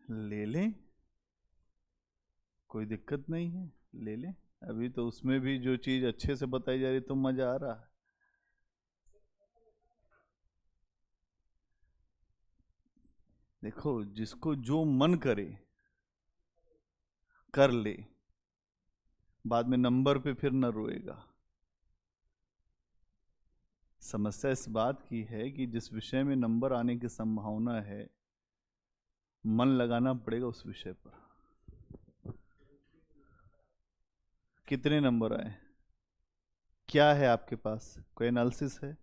ले लें, कोई दिक्कत नहीं है, ले लें। अभी तो उसमें भी जो चीज अच्छे से बताई जा रही तो मजा आ रहा है। देखो, जिसको जो मन करे कर ले, बाद में नंबर पे फिर न रोएगा। समस्या इस बात की है कि जिस विषय में नंबर आने की संभावना है, मन लगाना पड़ेगा उस विषय पर। कितने नंबर आए, क्या है आपके पास, कोई एनालिसिस है?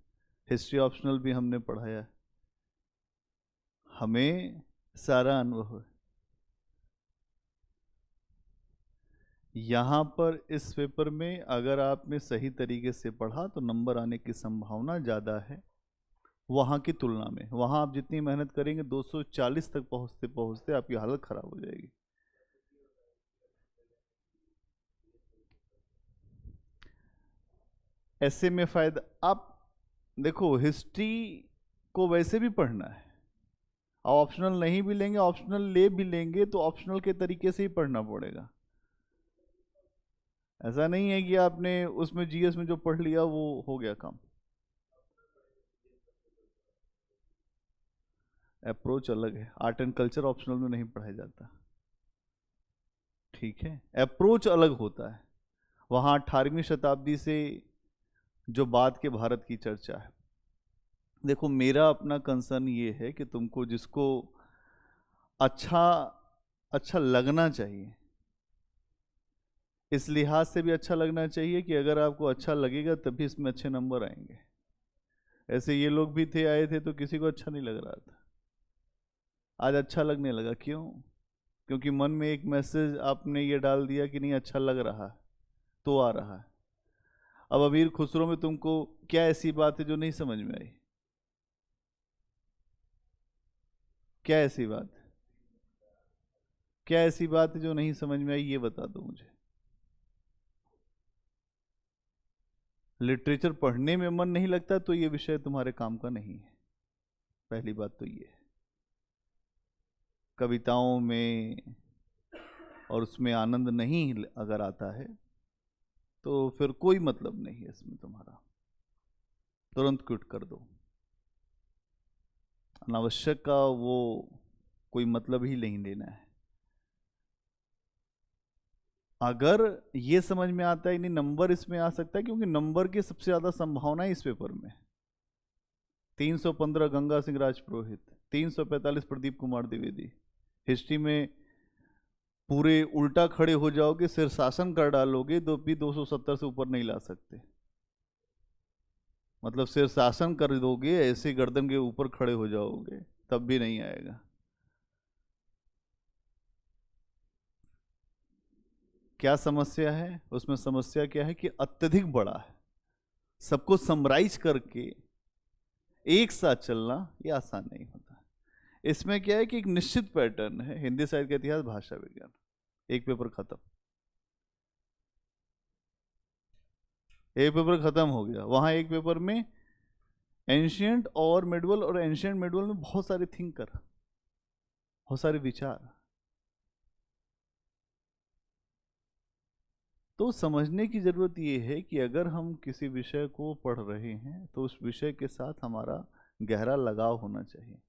हिस्ट्री ऑप्शनल भी हमने पढ़ाया है, हमें सारा अनुभव है। यहाँ पर इस पेपर में अगर आपने सही तरीके से पढ़ा तो नंबर आने की संभावना ज़्यादा है वहाँ की तुलना में। वहाँ आप जितनी मेहनत करेंगे 240 तक पहुँचते पहुँचते आपकी हालत खराब हो जाएगी। ऐसे में फायदा, आप देखो हिस्ट्री को वैसे भी पढ़ना है, आप ऑप्शनल नहीं भी लेंगे, ऑप्शनल ले भी लेंगे तो ऑप्शनल के तरीके से ही पढ़ना पड़ेगा। ऐसा नहीं है कि आपने उसमें जीएस में जो पढ़ लिया वो हो गया काम। अप्रोच अलग है, आर्ट एंड कल्चर ऑप्शनल में नहीं पढ़ाया जाता, ठीक है? अप्रोच अलग होता है। वहाँ 18वीं शताब्दी से जो बाद के भारत की चर्चा है, देखो मेरा अपना कंसर्न ये है कि तुमको जिसको अच्छा अच्छा लगना चाहिए, इस लिहाज से भी अच्छा लगना चाहिए कि अगर आपको अच्छा लगेगा तभी इसमें अच्छे नंबर आएंगे। ऐसे ये लोग भी थे, आए थे तो किसी को अच्छा नहीं लग रहा था, आज अच्छा लगने लगा। क्यों? क्योंकि मन में एक मैसेज आपने ये डाल दिया कि नहीं अच्छा लग रहा है तो आ रहा है। अब अमीर खुसरो में तुमको क्या ऐसी बात है जो नहीं समझ में आई? क्या ऐसी बात, क्या ऐसी बात है जो नहीं समझ में आई, ये बता दो मुझे। लिटरेचर पढ़ने में मन नहीं लगता तो ये विषय तुम्हारे काम का नहीं है, पहली बात तो ये है। कविताओं में और उसमें आनंद नहीं अगर आता है तो फिर कोई मतलब नहीं है इसमें तुम्हारा, तुरंत क्विट कर दो। अनावश्यक का वो कोई मतलब ही नहीं लेना है। अगर ये समझ में आता है नहीं नंबर इसमें आ सकता है, क्योंकि नंबर की सबसे ज्यादा संभावना है इस पेपर में। 315 गंगा सिंह राजपुरोहित, 345 प्रदीप कुमार द्विवेदी। हिस्ट्री में पूरे उल्टा खड़े हो जाओगे, शीर्षासन कर डालोगे तो भी 270 से ऊपर नहीं ला सकते। मतलब शीर्षासन कर दोगे, ऐसे गर्दन के ऊपर खड़े हो जाओगे तब भी नहीं आएगा। क्या समस्या है उसमें? समस्या क्या है कि अत्यधिक बड़ा है, सबको समराइज करके एक साथ चलना ये आसान नहीं होता। इसमें क्या है कि एक निश्चित पैटर्न है, हिंदी साहित्य का इतिहास, भाषा विज्ञान, एक पेपर खत्म, एक पेपर खत्म हो गया। वहां एक पेपर में एंशियंट और मिडवल, और एंशियंट मिडवल में बहुत सारे थिंकर, बहुत सारे विचार। तो समझने की जरूरत ये है कि अगर हम किसी विषय को पढ़ रहे हैं तो उस विषय के साथ हमारा गहरा लगाव होना चाहिए।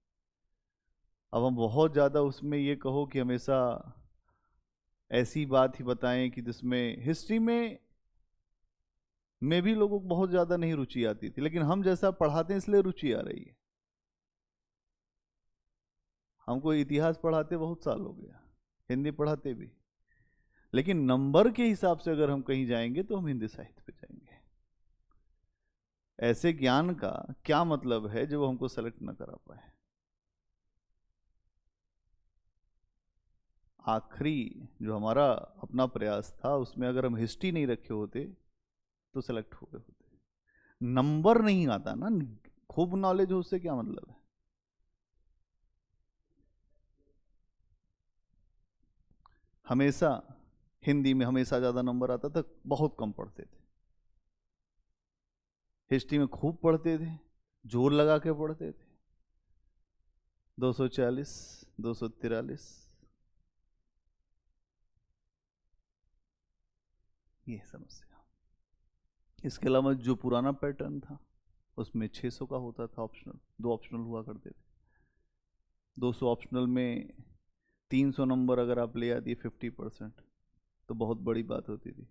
अब हम बहुत ज़्यादा उसमें ये कहो कि हमेशा ऐसी बात ही बताएं कि जिसमें हिस्ट्री में भी लोगों को बहुत ज़्यादा नहीं रुचि आती थी, लेकिन हम जैसा पढ़ाते हैं इसलिए रुचि आ रही है। हमको इतिहास पढ़ाते बहुत साल हो गया, हिंदी पढ़ाते भी, लेकिन नंबर के हिसाब से अगर हम कहीं जाएंगे तो हम हिंदी साहित्य पे जाएंगे। ऐसे ज्ञान का क्या मतलब है जो हमको सेलेक्ट न करा पाए? आखिरी जो हमारा अपना प्रयास था उसमें अगर हम हिस्ट्री नहीं रखे होते तो सेलेक्ट हो गए होते। नंबर नहीं आता ना, खूब नॉलेज हो उससे क्या मतलब है? हमेशा हिंदी में हमेशा ज़्यादा नंबर आता था, बहुत कम पढ़ते थे। हिस्ट्री में खूब पढ़ते थे, जोर लगा के पढ़ते थे। 240, 243, ये समस्या। इसके अलावा जो पुराना पैटर्न था उसमें 600 का होता था ऑप्शनल, 2 ऑप्शनल हुआ करते थे। 200 ऑप्शनल में 300 नंबर अगर आप ले आती 50% तो बहुत बड़ी बात होती थी।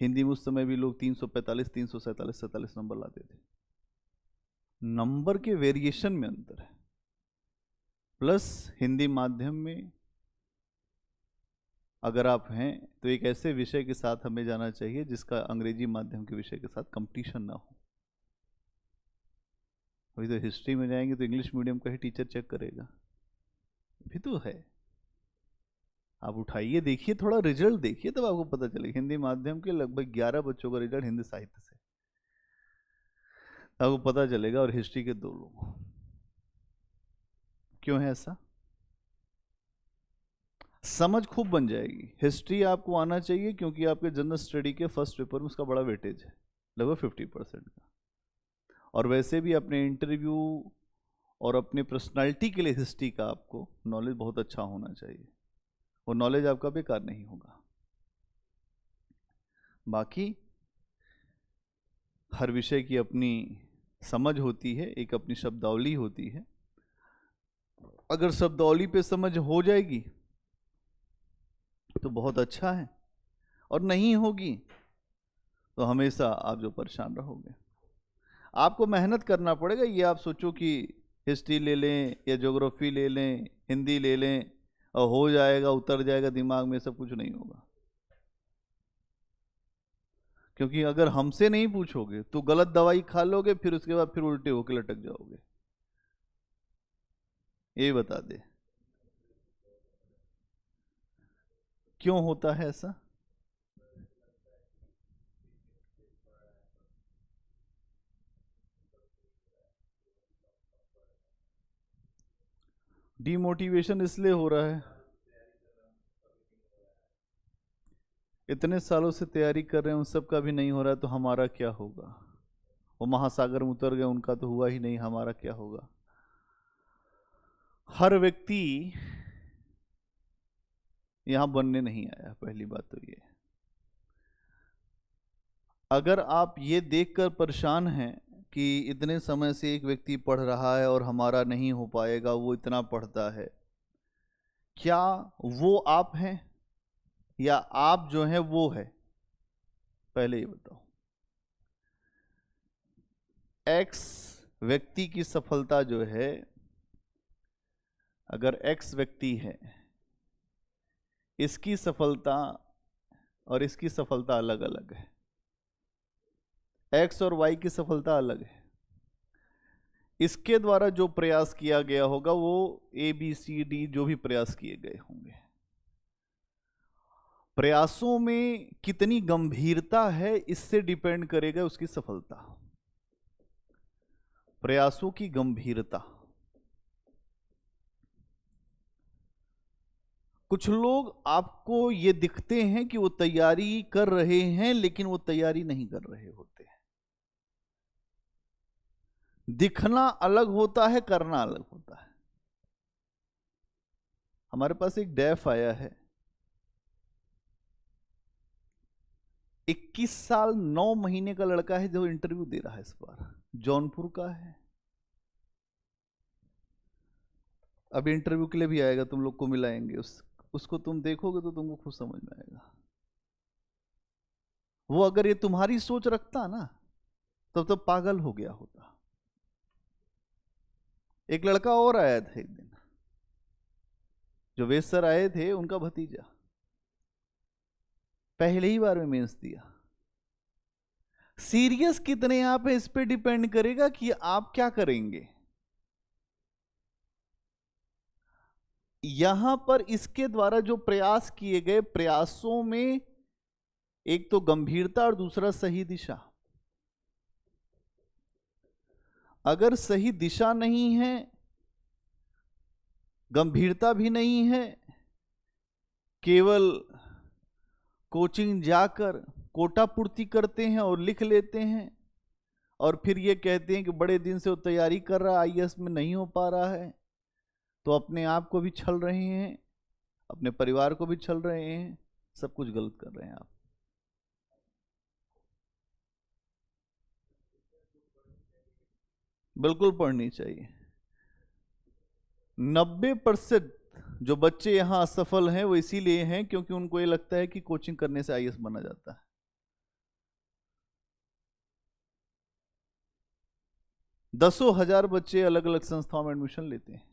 हिंदी में उस समय भी लोग 345, 347, 47 नंबर लाते थे। नंबर के वेरिएशन में अंतर है। प्लस हिंदी माध्यम में अगर आप हैं तो एक ऐसे विषय के साथ हमें जाना चाहिए जिसका अंग्रेजी माध्यम के विषय के साथ कंपटीशन ना हो। अभी तो हिस्ट्री में जाएंगे तो इंग्लिश मीडियम का ही टीचर चेक करेगा, भी तो है। आप उठाइए देखिए, थोड़ा रिजल्ट देखिए तब आपको पता चलेगा। हिंदी माध्यम के लगभग 11 बच्चों का रिजल्ट हिंदी साहित्य से, आपको पता चलेगा। और हिस्ट्री के 2 लोग। क्यों है ऐसा? समझ खूब बन जाएगी। हिस्ट्री आपको आना चाहिए क्योंकि आपके जनरल स्टडी के फर्स्ट पेपर में उसका बड़ा वेटेज है, लगभग 50% का। और वैसे भी अपने इंटरव्यू और अपने पर्सनालिटी के लिए हिस्ट्री का आपको नॉलेज बहुत अच्छा होना चाहिए, और नॉलेज आपका बेकार नहीं होगा। बाकी हर विषय की अपनी समझ होती है, एक अपनी शब्दावली होती है। अगर शब्दावली पे समझ हो जाएगी तो बहुत अच्छा है, और नहीं होगी तो हमेशा आप जो परेशान रहोगे। आपको मेहनत करना पड़ेगा। ये आप सोचो कि हिस्ट्री ले लें या ज्योग्राफी ले लें, हिंदी ले लें और हो जाएगा, उतर जाएगा दिमाग में, सब कुछ नहीं होगा। क्योंकि अगर हमसे नहीं पूछोगे तो गलत दवाई खा लोगे, फिर उसके बाद फिर उल्टे होके लटक जाओगे। ये बता दे क्यों होता है ऐसा? डिमोटिवेशन इसलिए हो रहा है, इतने सालों से तैयारी कर रहे हैं, उन सब का भी नहीं हो रहा है, तो हमारा क्या होगा? वो महासागर में उतर गए, उनका तो हुआ ही नहीं, हमारा क्या होगा? हर व्यक्ति यहां बनने नहीं आया, पहली बात तो ये। अगर आप ये देखकर परेशान हैं कि इतने समय से एक व्यक्ति पढ़ रहा है और हमारा नहीं हो पाएगा, वो इतना पढ़ता है, क्या वो आप हैं या आप जो हैं वो है? पहले ये बताओ। एक्स व्यक्ति की सफलता जो है, अगर एक्स व्यक्ति है, इसकी सफलता और इसकी सफलता अलग अलग है। एक्स और वाई की सफलता अलग है। इसके द्वारा जो प्रयास किया गया होगा वो ABCD जो भी प्रयास किए गए होंगे, प्रयासों में कितनी गंभीरता है इससे डिपेंड करेगा उसकी सफलता। प्रयासों की गंभीरता। कुछ लोग आपको ये दिखते हैं कि वो तैयारी कर रहे हैं, लेकिन वो तैयारी नहीं कर रहे होते। दिखना अलग होता है, करना अलग होता है। हमारे पास एक डेफ आया है, 21 साल 9 महीने का लड़का है जो इंटरव्यू दे रहा है। इस बार जौनपुर का है। अब इंटरव्यू के लिए भी आएगा, तुम लोग को मिलाएंगे, उसको तुम देखोगे तो तुमको खुद समझ में आएगा। वो अगर ये तुम्हारी सोच रखता ना तब तो पागल हो गया होता। एक लड़का और आया था एक दिन, जो वेद सर आए थे, उनका भतीजा, पहले ही बार में मेंस दिया। सीरियस कितने आप है इस पे डिपेंड करेगा कि आप क्या करेंगे। यहां पर इसके द्वारा जो प्रयास किए गए, प्रयासों में एक तो गंभीरता और दूसरा सही दिशा। अगर सही दिशा नहीं है, गंभीरता भी नहीं है, केवल कोचिंग जाकर कोटा पूर्ति करते हैं और लिख लेते हैं, और फिर ये कहते हैं कि बड़े दिन से वो तैयारी कर रहा है, IAS में नहीं हो पा रहा है, तो अपने आप को भी छल रहे हैं, अपने परिवार को भी छल रहे हैं, सब कुछ गलत कर रहे हैं आप। बिल्कुल पढ़नी चाहिए। 90% जो बच्चे यहाँ असफल हैं वो इसीलिए हैं क्योंकि उनको ये लगता है कि कोचिंग करने से आईएएस बना जाता है। दसों हजार बच्चे अलग अलग संस्थाओं में एडमिशन लेते हैं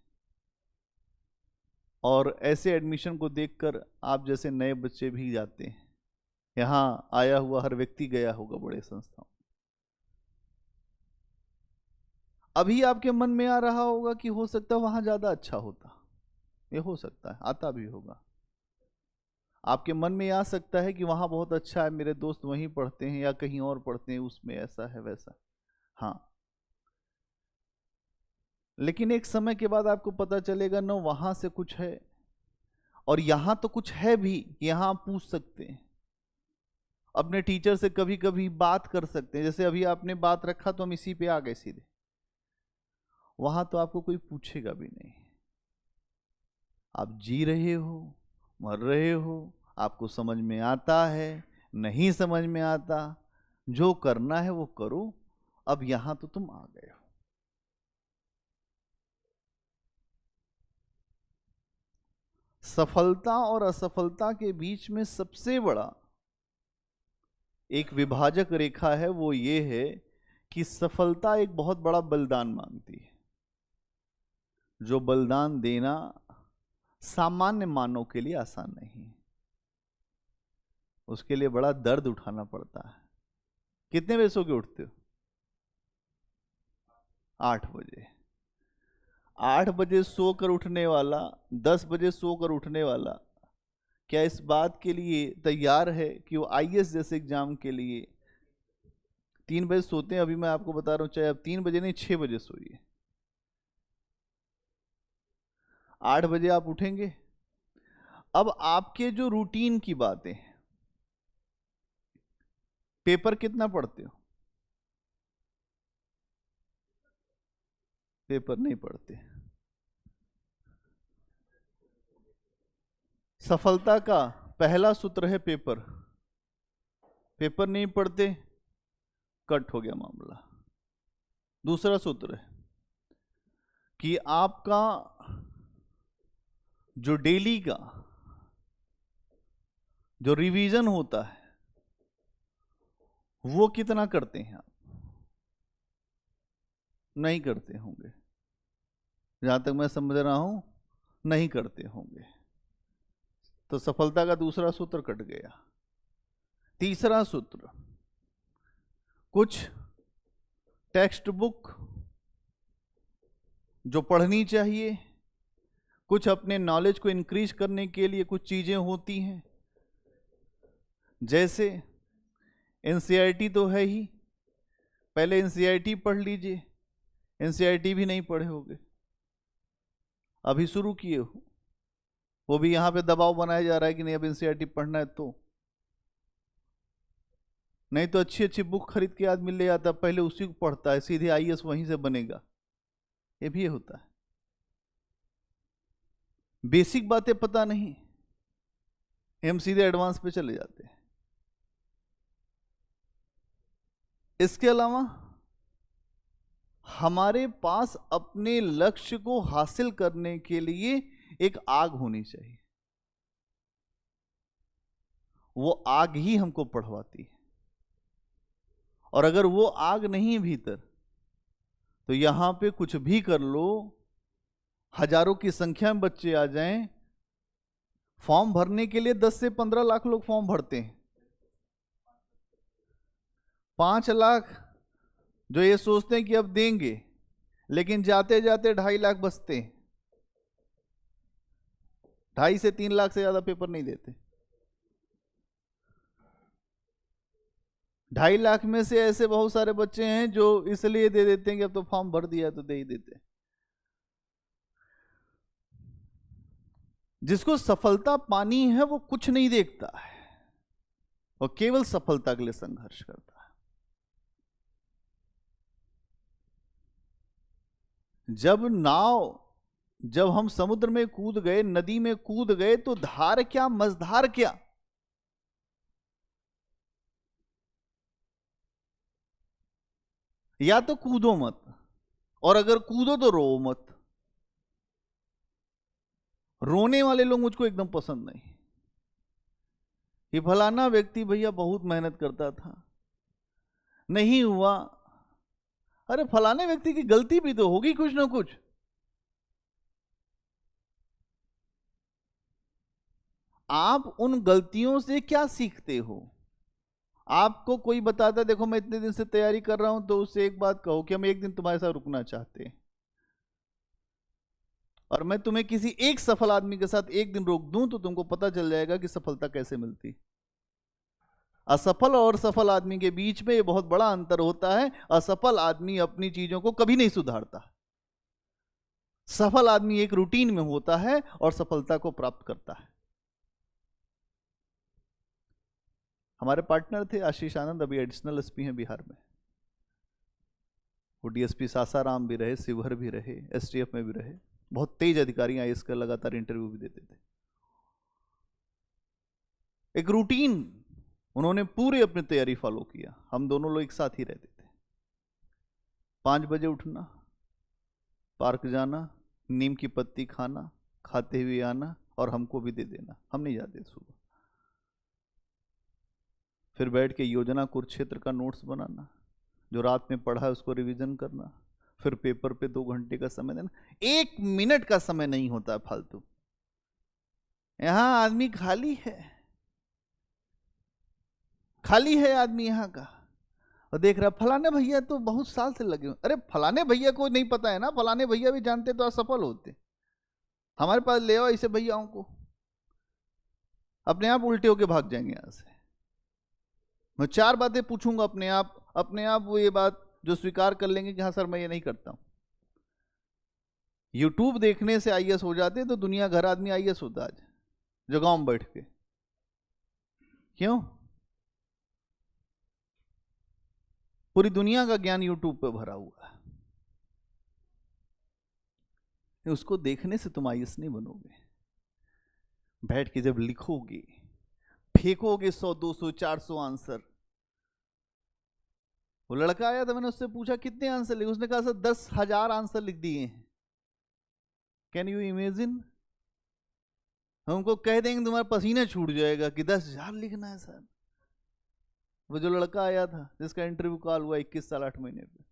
और ऐसे एडमिशन को देखकर आप जैसे नए बच्चे भी जाते हैं। यहाँ आया हुआ हर व्यक्ति गया होगा बड़े संस्थाओं। अभी आपके मन में आ रहा होगा कि हो सकता है वहां ज्यादा अच्छा होता, ये हो सकता है, आता भी होगा। आपके मन में आ सकता है कि वहां बहुत अच्छा है, मेरे दोस्त वहीं पढ़ते हैं या कहीं और पढ़ते हैं, उसमें ऐसा है वैसा। हाँ, लेकिन एक समय के बाद आपको पता चलेगा न वहां से कुछ है और यहां तो कुछ है भी। यहां आप पूछ सकते हैं, अपने टीचर से कभी कभी बात कर सकते हैं। जैसे अभी आपने बात रखा तो हम इसी पे आ गए सीधे। वहां तो आपको कोई पूछेगा भी नहीं, आप जी रहे हो, मर रहे हो, आपको समझ में आता है, नहीं समझ में आता, जो करना है वो करो। अब यहां तो तुम आ गए हो। सफलता और असफलता के बीच में सबसे बड़ा एक विभाजक रेखा है, वो ये है कि सफलता एक बहुत बड़ा बलिदान मांगती है। जो बलिदान देना सामान्य मानव के लिए आसान नहीं है, उसके लिए बड़ा दर्द उठाना पड़ता है। कितने बजे सो के उठते हो? 8 बजे। 8 बजे सोकर उठने वाला, 10 बजे सोकर उठने वाला क्या इस बात के लिए तैयार है कि वो आईएएस जैसे एग्जाम के लिए 3 बजे सोते हैं? अभी मैं आपको बता रहा हूं, चाहे अब 3 बजे नहीं 6 बजे सोइए, 8 बजे आप उठेंगे। अब आपके जो रूटीन की बातें, पेपर कितना पढ़ते हो? पेपर नहीं पढ़ते। सफलता का पहला सूत्र है पेपर। पेपर नहीं पढ़ते, कट हो गया मामला। दूसरा सूत्र है कि आपका जो डेली का जो रिवीजन होता है वो कितना करते हैं आप? नहीं करते होंगे, जहां तक मैं समझ रहा हूं, नहीं करते होंगे। तो सफलता का दूसरा सूत्र कट गया। तीसरा सूत्र, कुछ टेक्स्ट बुक जो पढ़नी चाहिए, कुछ अपने नॉलेज को इंक्रीज करने के लिए कुछ चीजें होती हैं, जैसे एनसीईआरटी तो है ही, पहले एनसीईआरटी पढ़ लीजिए। एनसीईआरटी भी नहीं पढ़े होगे, अभी शुरू किए हो, वो भी यहां पे दबाव बनाया जा रहा है कि नहीं अब एनसीईआरटी पढ़ना है। तो नहीं तो अच्छी अच्छी बुक खरीद के आदमी ले आता, पहले उसी को पढ़ता है, सीधे आईएएस वहीं से बनेगा। ये भी होता है। बेसिक बातें पता नहीं, हम सीधे एडवांस पे चले जाते हैं। इसके अलावा हमारे पास अपने लक्ष्य को हासिल करने के लिए एक आग होनी चाहिए। वो आग ही हमको पढ़वाती है, और अगर वो आग नहीं भीतर तो यहां पे कुछ भी कर लो, हजारों की संख्या में बच्चे आ जाएं, फॉर्म भरने के लिए 10 से 15 लाख लोग फॉर्म भरते हैं। 5 लाख जो ये सोचते हैं कि अब देंगे, लेकिन जाते जाते 2.5 लाख बचते हैं। 2.5 से 3 लाख से ज्यादा पेपर नहीं देते। 2.5 लाख में से ऐसे बहुत सारे बच्चे हैं जो इसलिए दे देते हैं कि अब तो फॉर्म भर दिया तो दे ही देते हैं। जिसको सफलता पानी है वो कुछ नहीं देखता है, वो केवल सफलता के लिए संघर्ष करता है। जब हम समुद्र में कूद गए, नदी में कूद गए, तो धार क्या मझधार क्या, या तो कूदो मत, और अगर कूदो तो रो मत। रोने वाले लोग मुझको एकदम पसंद नहीं। ये फलाना व्यक्ति भैया बहुत मेहनत करता था, नहीं हुआ। अरे फलाने व्यक्ति की गलती भी तो होगी कुछ ना कुछ। आप उन गलतियों से क्या सीखते हो? आपको कोई बताता देखो मैं इतने दिन से तैयारी कर रहा हूं, तो उससे एक बात कहो कि हम एक दिन तुम्हारे साथ रुकना चाहते हैं, और मैं तुम्हें किसी एक सफल आदमी के साथ एक दिन रोक दूं, तो तुमको पता चल जाएगा कि सफलता कैसे मिलती। असफल और सफल आदमी के बीच में ये बहुत बड़ा अंतर होता है। असफल आदमी अपनी चीजों को कभी नहीं सुधारता। सफल आदमी एक रूटीन में होता है और सफलता को प्राप्त करता है। हमारे पार्टनर थे आशीष आनंद, अभी एडिशनल एसपी हैं बिहार में। वो डीएसपी सासाराम भी रहे, शिवहर भी रहे, एसटीएफ में भी रहे। बहुत तेज अधिकारी आईएएस का लगातार इंटरव्यू भी देते थे। एक रूटीन उन्होंने पूरी अपनी तैयारी फॉलो किया। हम दोनों लोग एक साथ ही रहते थे। 5 बजे उठना, पार्क जाना, नीम की पत्ती खाना, खाते हुए आना और हमको भी दे देना। हम नहीं जाते सुबह। फिर बैठ के योजना कुरुक्षेत्र का नोट्स बनाना, जो रात में पढ़ा है उसको रिवीजन करना, फिर पेपर पे 2 घंटे का समय देना। 1 मिनट का समय नहीं होता है फालतू। यहां आदमी खाली है, खाली है आदमी यहाँ का, और देख रहा फलाने भैया तो बहुत साल से लगे। अरे फलाने भैया को नहीं पता है ना, फलाने भैया भी जानते तो असफल होते। हमारे पास ले आओ ऐसे भैयाओं को, अपने आप उल्टे होके भाग जाएंगे यहां से। मैं 4 बातें पूछूंगा अपने आप वो ये बात जो स्वीकार कर लेंगे कि हाँ सर मैं ये नहीं करता हूं। यूट्यूब देखने से आईएएस हो जाते तो दुनिया घर आदमी आईएएस होता आज, जो गांव में बैठ के। क्यों? पूरी दुनिया का ज्ञान यूट्यूब पे भरा हुआ है। उसको देखने से तुम आईएएस नहीं बनोगे। बैठ के जब लिखोगे, फेंकोगे 100 200 400 आंसर। वो लड़का आया था, मैंने उससे पूछा कितने आंसर लिखे, उसने कहा सर 10,000 आंसर लिख दिए हैं। Can you imagine? हमको कह देंगे तुम्हारा पसीना छूट जाएगा कि 10,000 लिखना है सर। वो जो लड़का आया था जिसका इंटरव्यू कॉल हुआ 21 साल 8 महीने पे,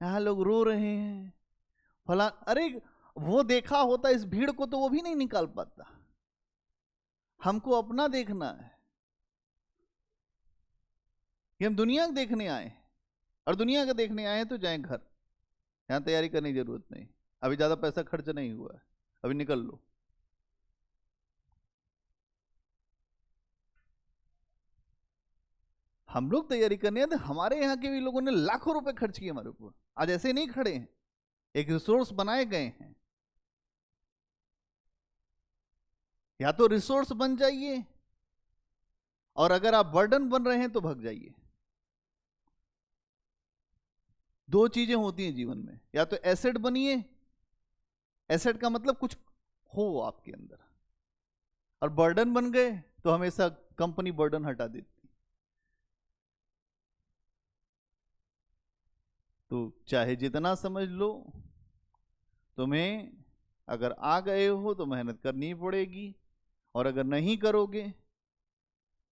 यहां लोग रो रहे हैं फला। अरे वो देखा होता इस भीड़ को तो वो भी नहीं निकाल पाता। हमको अपना देखना है कि हम दुनिया देखने आए, और दुनिया का देखने आए तो जाएं घर। यहां तैयारी करने की जरूरत नहीं, अभी ज्यादा पैसा खर्च नहीं हुआ है, अभी निकल लो। हम लोग तैयारी करने आए, हमारे यहाँ के भी लोगों ने लाखों रुपए खर्च किए हमारे ऊपर। आज ऐसे नहीं खड़े हैं, एक रिसोर्स बनाए गए हैं। या तो रिसोर्स बन जाइए, और अगर आप बर्डन बन रहे हैं तो भाग जाइए। 2 चीजें होती हैं जीवन में, या तो एसेट बनिए, एसेट का मतलब कुछ हो आपके अंदर, और बर्डन बन गए तो हमेशा कंपनी बर्डन हटा देती। तो चाहे जितना समझ लो, तुम्हें अगर आ गए हो तो मेहनत करनी पड़ेगी, और अगर नहीं करोगे,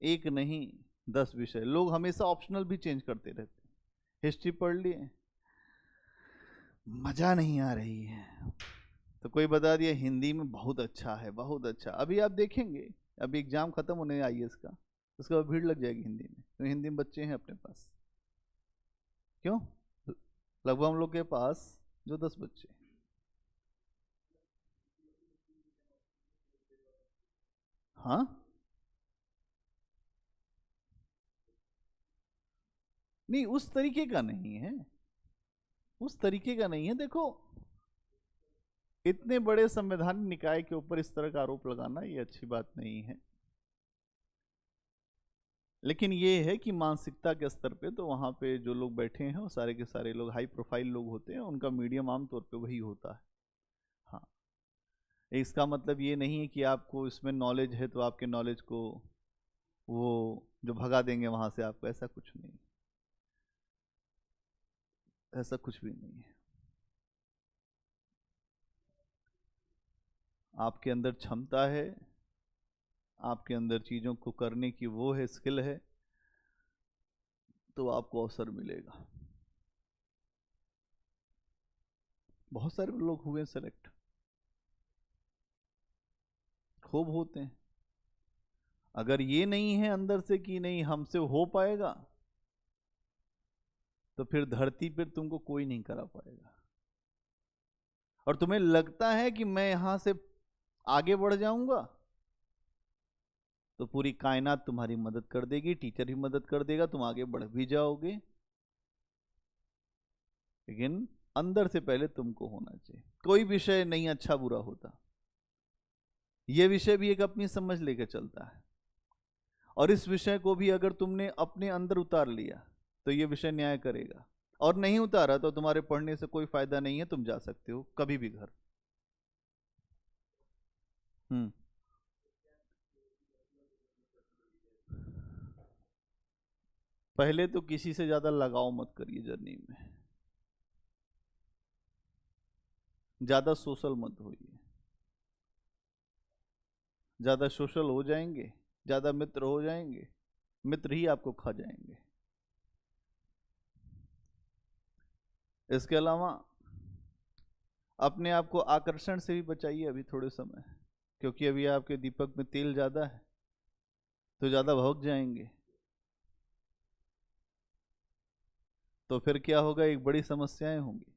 एक नहीं 10 विषय। लोग हमेशा ऑप्शनल भी चेंज करते रहते। हिस्ट्री पढ़ लिए, मजा नहीं आ रही है तो कोई बता दिया हिंदी में बहुत अच्छा है, बहुत अच्छा। अभी आप देखेंगे, अभी एग्जाम खत्म होने आईएएस का, उसके बाद भीड़ लग जाएगी हिंदी में, तो हिंदी में बच्चे हैं अपने पास। क्यों? लगभग हम लोग के पास जो 10 बच्चे। हाँ, नहीं उस तरीके का नहीं है, उस तरीके का नहीं है। देखो, इतने बड़े संवैधानिक निकाय के ऊपर इस तरह का आरोप लगाना ये अच्छी बात नहीं है। लेकिन ये है कि मानसिकता के स्तर पे तो वहाँ पे जो लोग बैठे हैं वो सारे के सारे लोग हाई प्रोफाइल लोग होते हैं, उनका मीडियम आमतौर पे वही होता है। हाँ, इसका मतलब ये नहीं है कि आपको इसमें नॉलेज है तो आपके नॉलेज को वो जो भगा देंगे वहाँ से आपको, ऐसा कुछ नहीं। ऐसा कुछ भी नहीं है। आपके अंदर क्षमता है, आपके अंदर चीजों को करने की वो है, स्किल है, तो आपको अवसर मिलेगा। बहुत सारे लोग हुए सेलेक्ट, खूब होते हैं। अगर ये नहीं है अंदर से कि नहीं हमसे हो पाएगा, तो फिर धरती पर तुमको कोई नहीं करा पाएगा। और तुम्हें लगता है कि मैं यहां से आगे बढ़ जाऊंगा, तो पूरी कायनात तुम्हारी मदद कर देगी, टीचर भी मदद कर देगा, तुम आगे बढ़ भी जाओगे। लेकिन अंदर से पहले तुमको होना चाहिए। कोई विषय नहीं अच्छा बुरा होता, यह विषय भी एक अपनी समझ लेकर चलता है। और इस विषय को भी अगर तुमने अपने अंदर उतार लिया तो यह विषय न्याय करेगा, और नहीं उतारा तो तुम्हारे पढ़ने से कोई फायदा नहीं है, तुम जा सकते हो कभी भी घर। पहले तो किसी से ज्यादा लगाव मत करिए जर्नी में, ज्यादा सोशल मत होइए। ज्यादा सोशल हो जाएंगे, ज्यादा मित्र हो जाएंगे, मित्र ही आपको खा जाएंगे। इसके अलावा अपने आप को आकर्षण से भी बचाइए अभी थोड़े समय, क्योंकि अभी आपके दीपक में तेल ज्यादा है, तो ज्यादा भौंक जाएंगे तो फिर क्या होगा, एक बड़ी समस्याएं होंगी।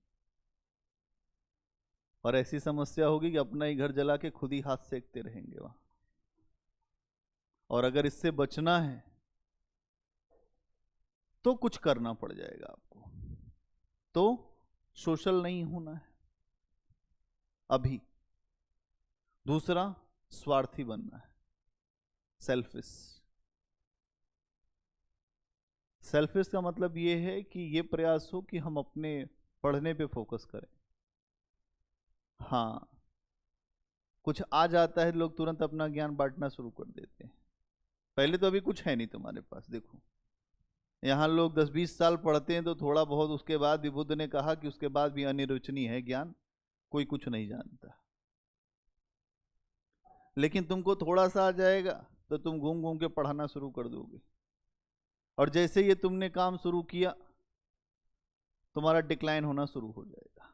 और ऐसी समस्या होगी कि अपना ही घर जला के खुद ही हाथ सेकते रहेंगे वहां। और अगर इससे बचना है तो कुछ करना पड़ जाएगा आपको। तो सोशल नहीं होना है अभी। दूसरा, स्वार्थी बनना है, सेल्फिश। सेल्फिश का मतलब यह है कि ये प्रयास हो कि हम अपने पढ़ने पे फोकस करें। हाँ, कुछ आ जाता है, लोग तुरंत अपना ज्ञान बांटना शुरू कर देते हैं। पहले तो अभी कुछ है नहीं तुम्हारे पास। देखो, यहाँ लोग 10-20 साल पढ़ते हैं तो थोड़ा बहुत, उसके बाद भी बुद्ध ने कहा कि उसके बाद भी अनिर्वचनीय है ज्ञान, कोई कुछ नहीं जानता। लेकिन तुमको थोड़ा सा आ जाएगा तो तुम घूम घूम के पढ़ाना शुरू कर दोगे, और जैसे ये तुमने काम शुरू किया तुम्हारा डिक्लाइन होना शुरू हो जाएगा।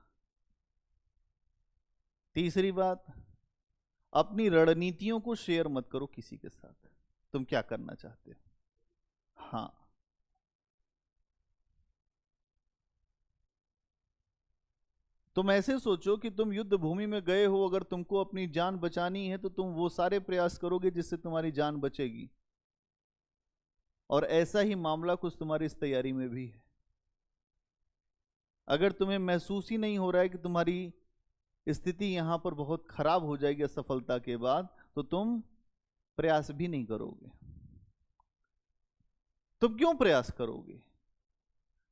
तीसरी बात, अपनी रणनीतियों को शेयर मत करो किसी के साथ, तुम क्या करना चाहते हो। हाँ, तुम ऐसे सोचो कि तुम युद्ध भूमि में गए हो, अगर तुमको अपनी जान बचानी है तो तुम वो सारे प्रयास करोगे जिससे तुम्हारी जान बचेगी। और ऐसा ही मामला कुछ तुम्हारी इस तैयारी में भी है। अगर तुम्हें महसूस ही नहीं हो रहा है कि तुम्हारी स्थिति यहां पर बहुत खराब हो जाएगी असफलता के बाद, तो तुम प्रयास भी नहीं करोगे। तुम क्यों प्रयास करोगे?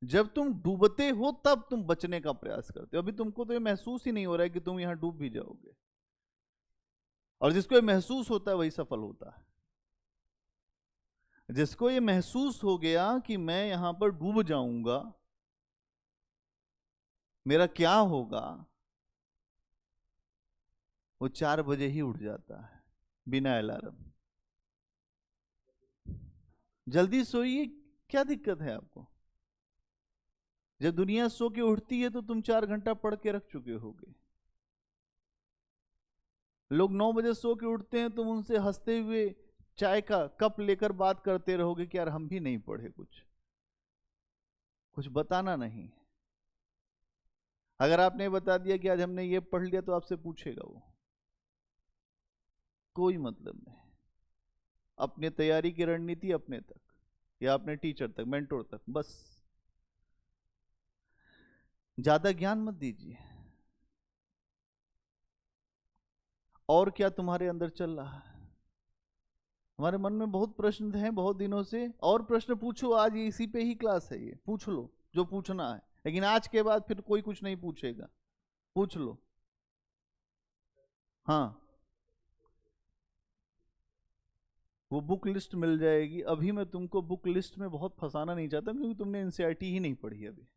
जब तुम डूबते हो तब तुम बचने का प्रयास करते हो। अभी तुमको तो ये महसूस ही नहीं हो रहा है कि तुम यहां डूब भी जाओगे। और जिसको ये महसूस होता है वही सफल होता है। जिसको ये महसूस हो गया कि मैं यहां पर डूब जाऊंगा, मेरा क्या होगा, वो 4 बजे ही उठ जाता है बिना अलार्म। जल्दी सोइए, क्या दिक्कत है आपको? जब दुनिया सो के उठती है तो तुम 4 घंटा पढ़ के रख चुके होगे। लोग 9 बजे सो के उठते हैं, तुम उनसे हंसते हुए चाय का कप लेकर बात करते रहोगे कि यार हम भी नहीं पढ़े, कुछ बताना नहीं। अगर आपने बता दिया कि आज हमने ये पढ़ लिया तो आपसे पूछेगा वो, कोई मतलब नहीं। अपने तैयारी की रणनीति अपने तक, या अपने टीचर तक, मेंटोर तक, बस। ज्यादा ज्ञान मत दीजिए। और क्या तुम्हारे अंदर चल रहा है? हमारे मन में बहुत प्रश्न हैं बहुत दिनों से, और प्रश्न पूछो। आज इसी पे ही क्लास है, ये पूछ लो जो पूछना है। लेकिन आज के बाद फिर कोई कुछ नहीं पूछेगा, पूछ लो। हाँ, वो बुक लिस्ट मिल जाएगी। अभी मैं तुमको बुक लिस्ट में बहुत फंसाना नहीं चाहता, क्योंकि तुमने एनसीईआरटी ही नहीं पढ़ी अभी।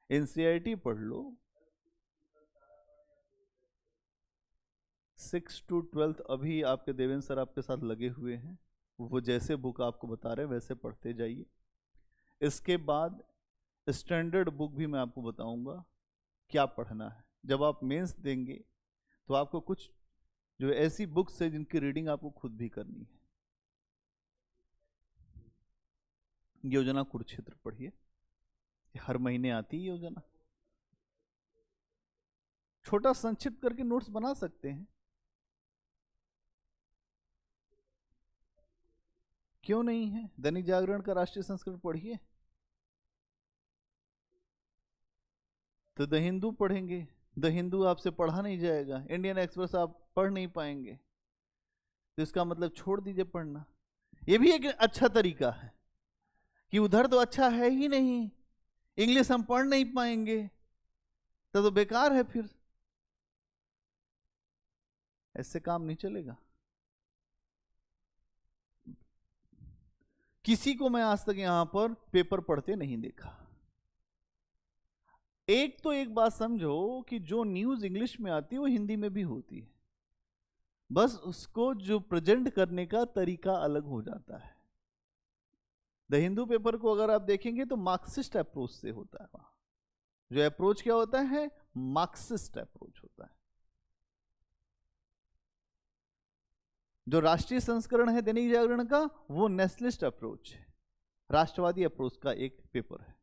एनसीईआरटी पढ़ लो। 6 to 12 अभी आपके देवेंद्र सर आपके साथ लगे हुए हैं, वो जैसे बुक आपको बता रहे हैं वैसे पढ़ते जाइए। इसके बाद स्टैंडर्ड बुक भी मैं आपको बताऊंगा क्या पढ़ना है। जब आप मेंस देंगे तो आपको कुछ जो ऐसी बुक्स है जिनकी रीडिंग आपको खुद भी करनी है। योजना कुरुक्षेत्र पढ़िए, हर महीने आती है योजना, छोटा संक्षिप्त करके नोट्स बना सकते हैं, क्यों नहीं है। दैनिक जागरण का राष्ट्रीय संस्करण पढ़िए, तो द हिंदू पढ़ेंगे, द हिंदू आपसे पढ़ा नहीं जाएगा, इंडियन एक्सप्रेस आप पढ़ नहीं पाएंगे, तो इसका मतलब छोड़ दीजिए पढ़ना। ये भी एक अच्छा तरीका है कि उधर तो अच्छा है ही नहीं, इंग्लिश हम पढ़ नहीं पाएंगे, तो बेकार है फिर। ऐसे काम नहीं चलेगा। किसी को मैं आज तक यहां पर पेपर पढ़ते नहीं देखा। एक तो एक बात समझो कि जो न्यूज इंग्लिश में आती है वो हिंदी में भी होती है, बस उसको जो प्रेजेंट करने का तरीका अलग हो जाता है। द हिंदू पेपर को अगर आप देखेंगे तो मार्क्सिस्ट अप्रोच से होता है, वहां जो अप्रोच क्या होता है, मार्क्सिस्ट अप्रोच होता है। जो राष्ट्रीय संस्करण है दैनिक जागरण का वो नेशनलिस्ट अप्रोच है, राष्ट्रवादी अप्रोच का एक पेपर है।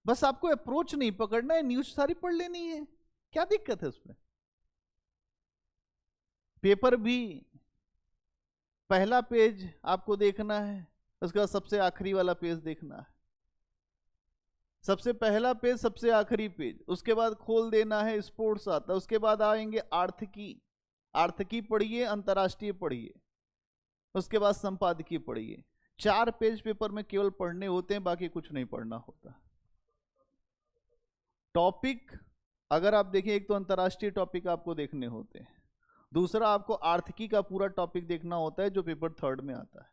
बस आपको अप्रोच नहीं पकड़ना है, न्यूज सारी पढ़ लेनी है, क्या दिक्कत है उसमें। पेपर भी पहला पेज आपको देखना है, उसके बाद सबसे आखिरी वाला पेज देखना है, सबसे पहला पेज सबसे आखिरी पेज, उसके बाद खोल देना है, स्पोर्ट्स आता है, उसके बाद आएंगे आर्थिकी, आर्थिकी पढ़िए, अंतर्राष्ट्रीय पढ़िए, उसके बाद संपादकीय पढ़िए। 4 पेज पेपर में केवल पढ़ने होते हैं, बाकी कुछ नहीं पढ़ना होता। टॉपिक अगर आप देखें, एक तो अंतर्राष्ट्रीय टॉपिक आपको देखने होते हैं, दूसरा आपको आर्थिकी का पूरा टॉपिक देखना होता है जो पेपर 3rd में आता है,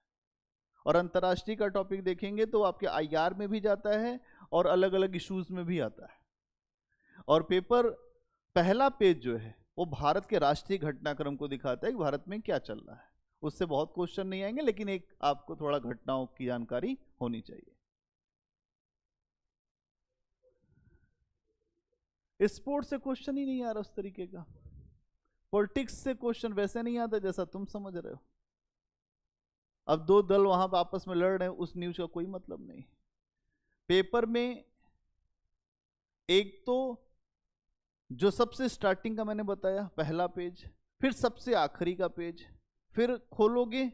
और अंतर्राष्ट्रीय का टॉपिक देखेंगे तो आपके आईआर में भी जाता है और अलग अलग इश्यूज में भी आता है। और पेपर पहला पेज जो है वो भारत के राष्ट्रीय घटनाक्रम को दिखाता है कि भारत में क्या चल रहा है। उससे बहुत क्वेश्चन नहीं आएंगे, लेकिन एक आपको थोड़ा घटनाओं की जानकारी होनी चाहिए। स्पोर्ट्स से क्वेश्चन ही नहीं आ रहा उस तरीके का, पॉलिटिक्स से क्वेश्चन वैसे नहीं आता जैसा तुम समझ रहे हो। अब 2 दल वहां पर आपस में लड़ रहे हैं, उस न्यूज का कोई मतलब नहीं। पेपर में एक तो जो सबसे स्टार्टिंग का मैंने बताया पहला पेज, फिर सबसे आखिरी का पेज, फिर खोलोगे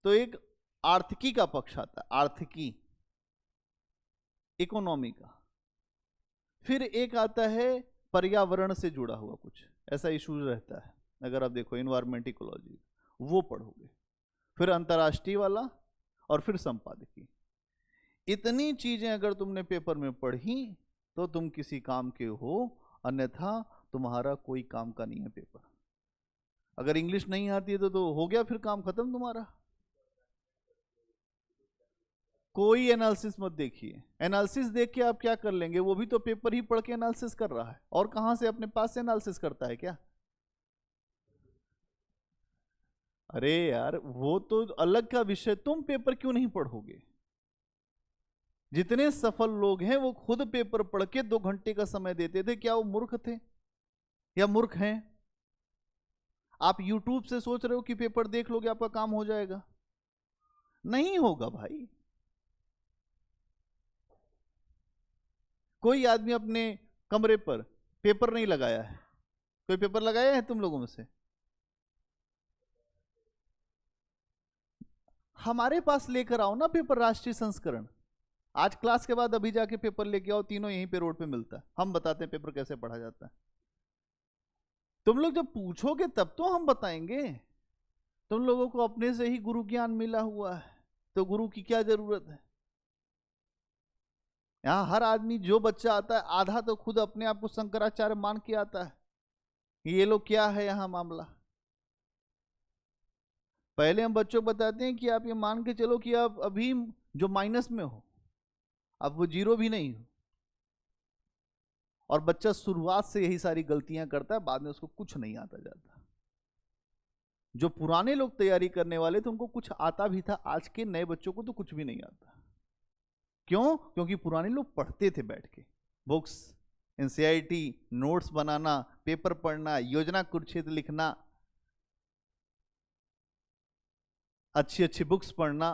तो एक आर्थिकी का पक्ष आता है, आर्थिकी इकोनॉमी का, फिर एक आता है पर्यावरण से जुड़ा हुआ कुछ ऐसा इशू रहता है, अगर आप देखो इन्वायरमेंट इकोलॉजी वो पढ़ोगे, फिर अंतर्राष्ट्रीय वाला और फिर संपादकीय। इतनी चीजें अगर तुमने पेपर में पढ़ी तो तुम किसी काम के हो, अन्यथा तुम्हारा कोई काम का नहीं है पेपर। अगर इंग्लिश नहीं आती है तो हो गया, फिर काम खत्म तुम्हारा। कोई एनालिसिस मत देखिए, एनालिसिस देख के आप क्या कर लेंगे, वो भी तो पेपर ही पढ़ के एनालिसिस कर रहा है, और कहां से अपने पास से एनालिसिस करता है क्या। अरे यार वो तो अलग का विषय, तुम पेपर क्यों नहीं पढ़ोगे। जितने सफल लोग हैं वो खुद पेपर पढ़ के 2 घंटे का समय देते थे, क्या वो मूर्ख थे या मूर्ख हैं। आप YouTube से सोच रहे हो कि पेपर देख लोगे आपका काम हो जाएगा, नहीं होगा भाई। कोई आदमी अपने कमरे पर पेपर नहीं लगाया है, कोई पेपर लगाया है तुम लोगों में से। हमारे पास लेकर आओ ना पेपर, राष्ट्रीय संस्करण, आज क्लास के बाद अभी जाके पेपर लेके आओ, तीनों यहीं पे रोड पे मिलता है, हम बताते हैं पेपर कैसे पढ़ा जाता है। तुम लोग जब पूछोगे तब तो हम बताएंगे, तुम लोगों को अपने से ही गुरु ज्ञान मिला हुआ है, तो गुरु की क्या जरूरत है। यहां हर आदमी जो बच्चा आता है आधा तो खुद अपने आप को शंकराचार्य मान के आता है। ये लोग क्या है यहां मामला, पहले हम बच्चों को बताते हैं कि आप ये मान के चलो कि आप अभी जो माइनस में हो, अब वो 0 भी नहीं हो, और बच्चा शुरुआत से यही सारी गलतियां करता है, बाद में उसको कुछ नहीं आता जाता। जो पुराने लोग तैयारी करने वाले थे उनको कुछ आता भी था, आज के नए बच्चों को तो कुछ भी नहीं आता। क्यों? क्योंकि पुराने लोग पढ़ते थे बैठ के, बुक्स, एनसीईआरटी, नोट्स बनाना, पेपर पढ़ना, योजना कुरुक्षेत्र लिखना, अच्छी अच्छी बुक्स पढ़ना।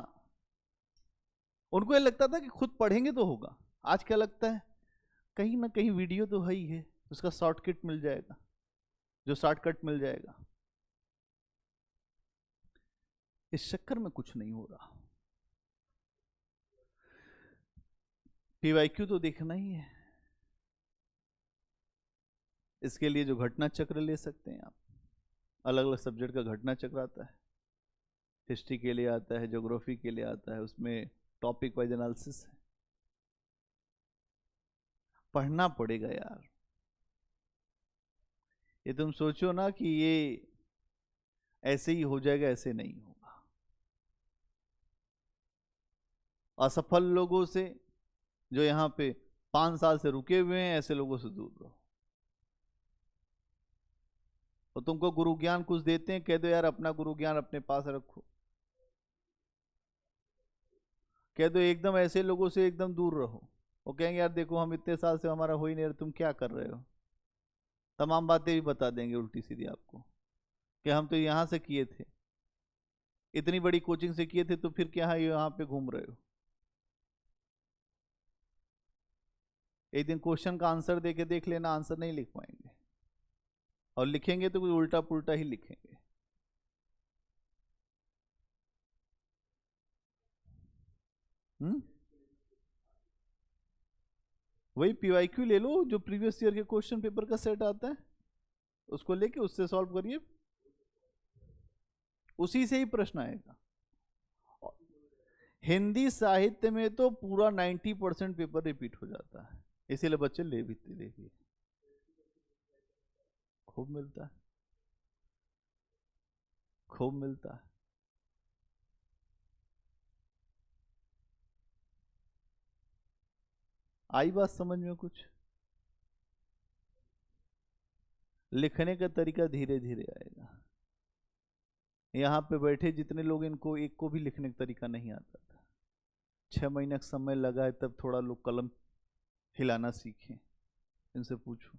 उनको ये लगता था कि खुद पढ़ेंगे तो होगा। आज क्या लगता है, कहीं ना कहीं वीडियो तो है ही है, उसका शॉर्टकट मिल जाएगा, जो शॉर्टकट मिल जाएगा। इस चक्कर में कुछ नहीं हो रहा। पीवाईक्यू तो देखना ही है। इसके लिए जो घटना चक्र ले सकते हैं आप, अलग अलग सब्जेक्ट का घटना चक्र आता है, हिस्ट्री के लिए आता है, ज्योग्राफी के लिए आता है, उसमें टॉपिक वाइज एनालिसिस है। पढ़ना पड़ेगा यार। ये तुम सोचो ना कि ये ऐसे ही हो जाएगा, ऐसे नहीं होगा। असफल लोगों से, जो यहाँ पे 5 साल से रुके हुए हैं, ऐसे लोगों से दूर रहो। और तुमको गुरु ज्ञान कुछ देते हैं, कह दो यार अपना गुरु ज्ञान अपने पास रखो। कह दो एकदम ऐसे लोगों से एकदम दूर रहो। वो कहेंगे यार देखो हम इतने साल से हमारा हो ही नहीं रहा, तुम क्या कर रहे हो। तमाम बातें भी बता देंगे उल्टी सीधी आपको, कि हम तो यहाँ से किए थे, इतनी बड़ी कोचिंग से किए थे, तो फिर क्या है यहाँ पे घूम रहे हो। एक दिन क्वेश्चन का आंसर दे के देख लेना, आंसर नहीं लिख पाएंगे, और लिखेंगे तो कोई उल्टा पुल्टा ही लिखेंगे। वही पीवाईक्यू ले लो, जो प्रीवियस ईयर के क्वेश्चन पेपर का सेट आता है, उसको लेके उससे सॉल्व करिए, उसी से ही प्रश्न आएगा। हिंदी साहित्य में तो पूरा 90% पेपर रिपीट हो जाता है, इसीलिए बच्चे ले भी खूब मिलता है, खूब मिलता है। आई बात समझ में कुछ? लिखने का तरीका धीरे धीरे आएगा। यहाँ पे बैठे जितने लोग, इनको एक को भी लिखने का तरीका नहीं आता था। 6 महीने का समय लगा है, तब थोड़ा लोग कलम हिलाना सीखे। इनसे पूछो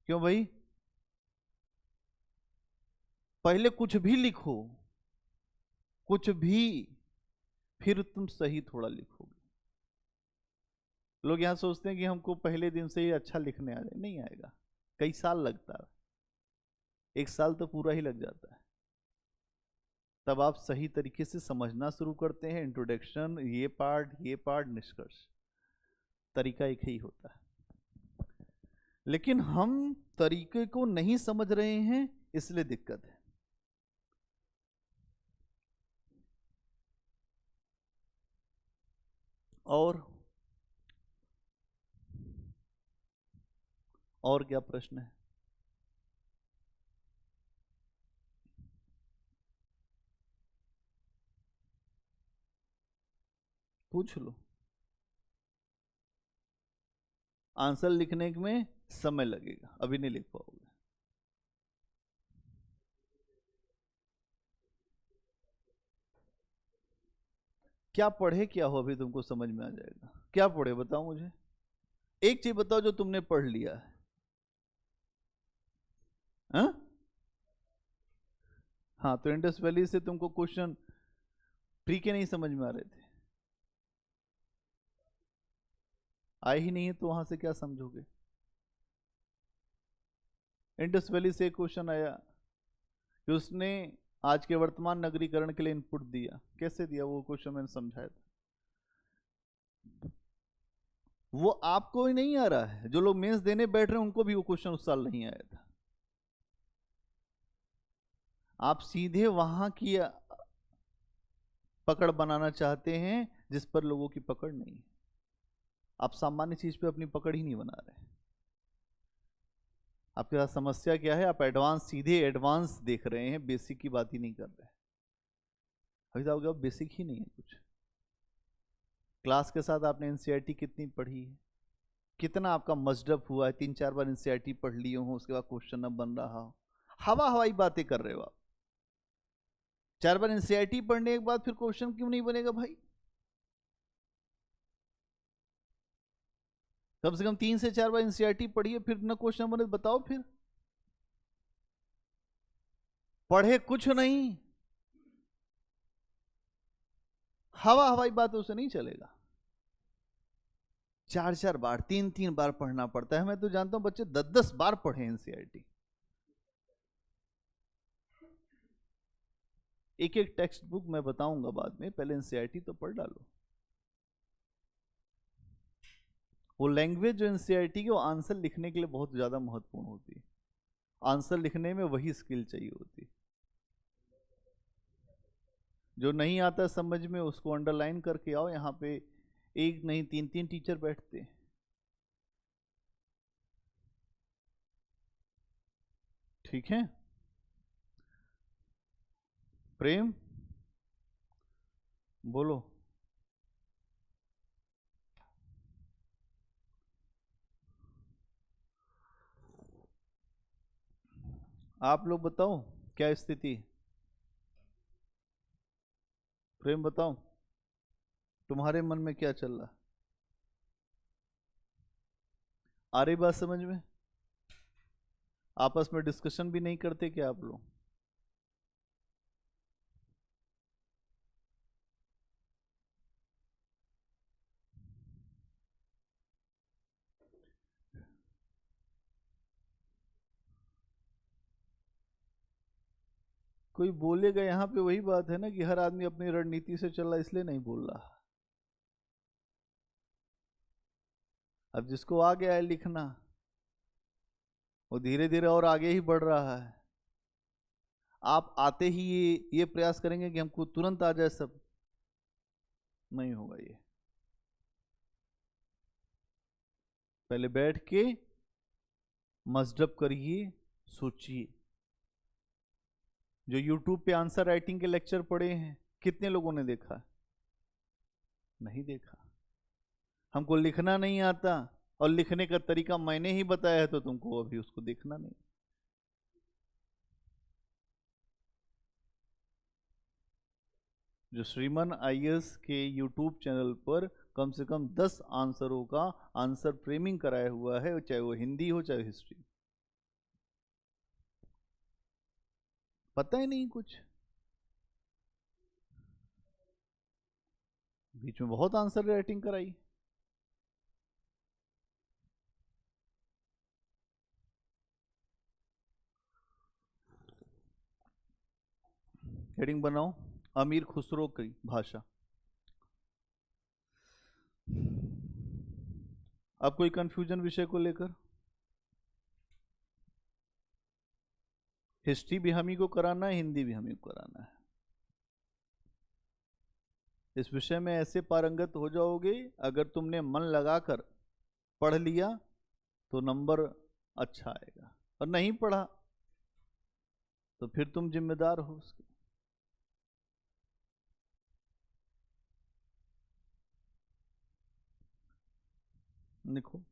क्यों भाई, पहले कुछ भी लिखो, कुछ भी, फिर तुम सही थोड़ा लिखोगे। लोग यहाँ सोचते हैं कि हमको पहले दिन से ही अच्छा लिखने आ जाए, नहीं आएगा, कई साल लगता है, 1 साल तो पूरा ही लग जाता है। तब आप सही तरीके से समझना शुरू करते हैं, इंट्रोडक्शन, ये पार्ट, निष्कर्ष, तरीका एक ही होता है। लेकिन हम तरीके को नहीं समझ रहे हैं, इसलिए दिक्कत है। और क्या प्रश्न है? पूछ लो। आंसर लिखने में समय लगेगा, अभी नहीं लिख पाओगे। क्या पढ़े क्या हो, अभी तुमको समझ में आ जाएगा। क्या पढ़े बताओ मुझे, एक चीज बताओ जो तुमने पढ़ लिया है। हाँ, तो इंडस वैली से तुमको क्वेश्चन प्री के नहीं समझ में आ रहे थे, आए ही नहीं है, तो वहां से क्या समझोगे। इंडस वैली से एक क्वेश्चन आया कि उसने आज के वर्तमान नगरीकरण के लिए इनपुट दिया, कैसे दिया वो क्वेश्चन मैंने समझाया था। वो आपको ही नहीं आ रहा है, जो लोग मेंस देने बैठ रहे हैं उनको भी वो क्वेश्चन उस साल नहीं आया था। आप सीधे वहां की पकड़ बनाना चाहते हैं जिस पर लोगों की पकड़ नहीं है। आप सामान्य चीज पे अपनी पकड़ ही नहीं बना रहे। आपके साथ समस्या क्या है, आप एडवांस, सीधे एडवांस देख रहे हैं, बेसिक की बात ही नहीं कर रहे। अभी तो बेसिक ही नहीं है कुछ। क्लास के साथ आपने एनसीईआरटी कितनी पढ़ी है? कितना आपका मजडप हुआ है, 3-4 बार एनसीईआरटी पढ़ लिए हो, उसके बाद क्वेश्चन अब बन रहा हो, हवा हवाई बातें कर रहे हो आप। 4 बार एनसीईआरटी पढ़ने के बाद फिर क्वेश्चन क्यों नहीं बनेगा भाई? कम से कम 3 से 4 बार एनसीईआरटी पढ़िए, फिर ना क्वेश्चन बने, बताओ फिर। पढ़े कुछ नहीं, हवा हवाई बातों से नहीं चलेगा। 4-4 बार, 3-3 बार पढ़ना पड़ता है। मैं तो जानता हूं बच्चे 10-10 बार पढ़े एनसीईआरटी। एक एक टेक्स्ट बुक मैं बताऊंगा बाद में, पहले एनसीईआरटी तो पढ़ डालो। वो लैंग्वेज जो एनसीईआरटी की, वो आंसर लिखने के लिए बहुत ज्यादा महत्वपूर्ण होती है। आंसर लिखने में वही स्किल चाहिए होती है। जो नहीं आता समझ में, उसको अंडरलाइन करके आओ। यहाँ पे एक नहीं 3-3 टीचर बैठते हैं। ठीक है, प्रेम बोलो। आप लोग बताओ क्या स्थिति। प्रेम बताओ, तुम्हारे मन में क्या चल रहा? आ रही बात समझ में? आपस में डिस्कशन भी नहीं करते क्या आप लोग? कोई बोलेगा, यहाँ पे वही बात है ना कि हर आदमी अपनी रणनीति से चल रहा, इसलिए नहीं बोल रहा। अब जिसको आ गया है लिखना, वो धीरे धीरे और आगे ही बढ़ रहा है। आप आते ही ये प्रयास करेंगे कि हमको तुरंत आ जाए सब, नहीं होगा ये। पहले बैठ के मजडप करिए, सोचिए। जो YouTube पे आंसर राइटिंग के लेक्चर पढ़े हैं, कितने लोगों ने देखा? नहीं देखा। हमको लिखना नहीं आता, और लिखने का तरीका मैंने ही बताया है, तो तुमको अभी उसको देखना नहीं। जो श्रीमन आईएएस के YouTube चैनल पर कम से कम 10 आंसरों का आंसर फ्रेमिंग कराया हुआ है, चाहे वो हिंदी हो चाहे हिस्ट्री। पता ही नहीं कुछ। बीच में बहुत आंसर राइटिंग कराई। हेडिंग बनाओ, अमीर खुसरो की भाषा। अब कोई कंफ्यूजन विषय को लेकर? हिस्ट्री भी हम ही को कराना है, हिंदी भी हम ही को कराना है। इस विषय में ऐसे पारंगत हो जाओगे, अगर तुमने मन लगाकर पढ़ लिया तो नंबर अच्छा आएगा, और नहीं पढ़ा तो फिर तुम जिम्मेदार हो उसके। लिखो,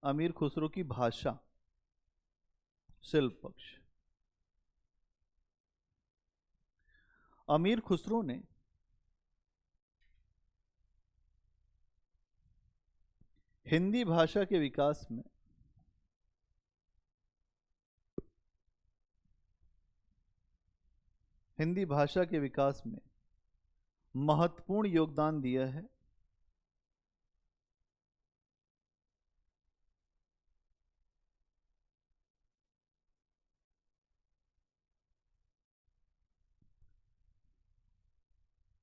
अमीर खुसरो की भाषा, शिल्प पक्ष। अमीर खुसरो ने हिंदी भाषा के विकास में महत्वपूर्ण योगदान दिया है।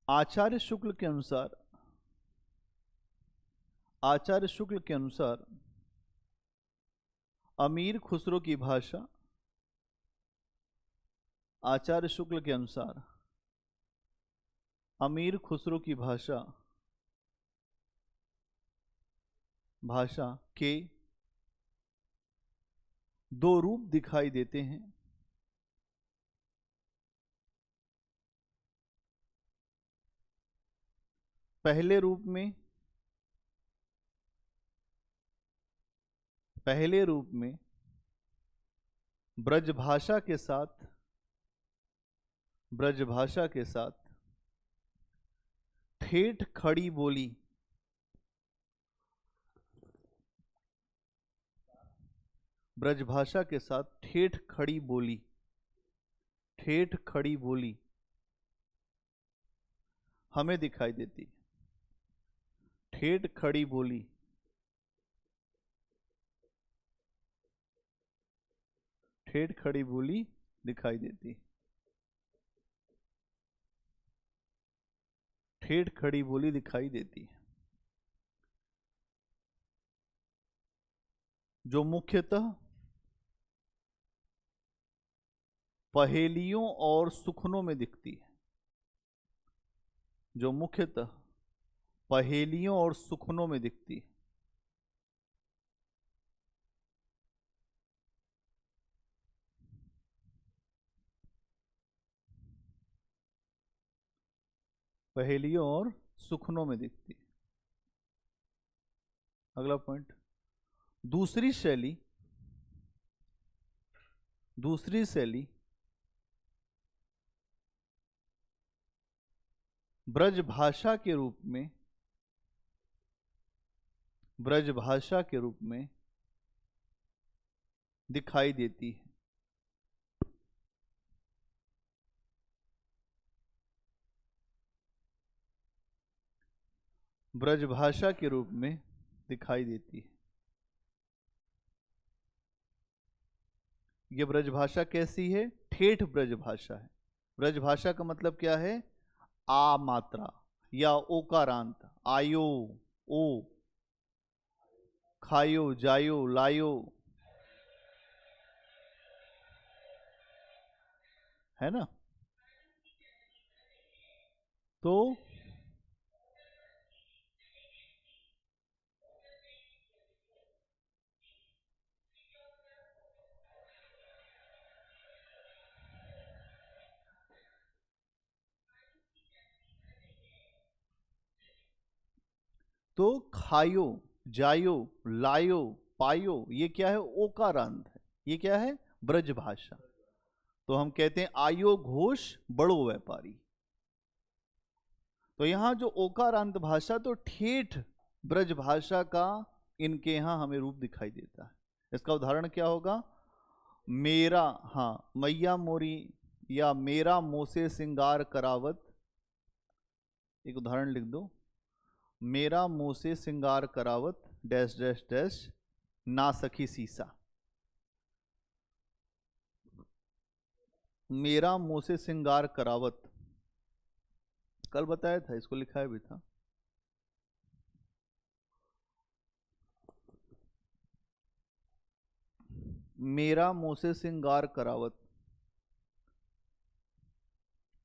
आचार्य शुक्ल के अनुसार अमीर खुसरो की भाषा, आचार्य शुक्ल के अनुसार अमीर खुसरो की भाषा के 2 रूप दिखाई देते हैं। पहले रूप में पहले रूप में ब्रजभाषा के साथ ठेठ खड़ी बोली ब्रजभाषा के साथ ठेठ खड़ी बोली हमें दिखाई देती। ठेठ खड़ी बोली दिखाई देती। ठेठ खड़ी बोली दिखाई देती जो मुख्यतः पहेलियों और सुखनों में दिखती है। जो मुख्यतः पहेलियों और सुखनों में दिखती है। पहेलियों और सुखनों में दिखती है। अगला पॉइंट, दूसरी शैली ब्रजभाषा के रूप में दिखाई देती है। ब्रजभाषा के रूप में दिखाई देती है। यह ब्रजभाषा कैसी है? ठेठ ब्रजभाषा है। ब्रजभाषा का मतलब क्या है? आ मात्रा या ओकारांत, आयो, ओ, खायो, जायो, लायो, है ना? तो खायो, जायो, लायो, पायो, ये क्या है? ओकारांत है। ये क्या है? ब्रजभाषा। तो हम कहते हैं आयो घोष बड़ो व्यापारी। तो यहां जो ओकारांत भाषा, तो ठेठ ब्रजभाषा का इनके यहां हमें रूप दिखाई देता है। इसका उदाहरण क्या होगा? मेरा, हाँ, मैया मोरी या मेरा मोसे सिंगार करावत। एक उदाहरण लिख दो, मेरा मोसे सिंगार करावत डैश डैश डैश ना सखी सीसा। मेरा मोसे सिंगार करावत कल बताया था, इसको लिखाया भी था। मेरा मोसे सिंगार करावत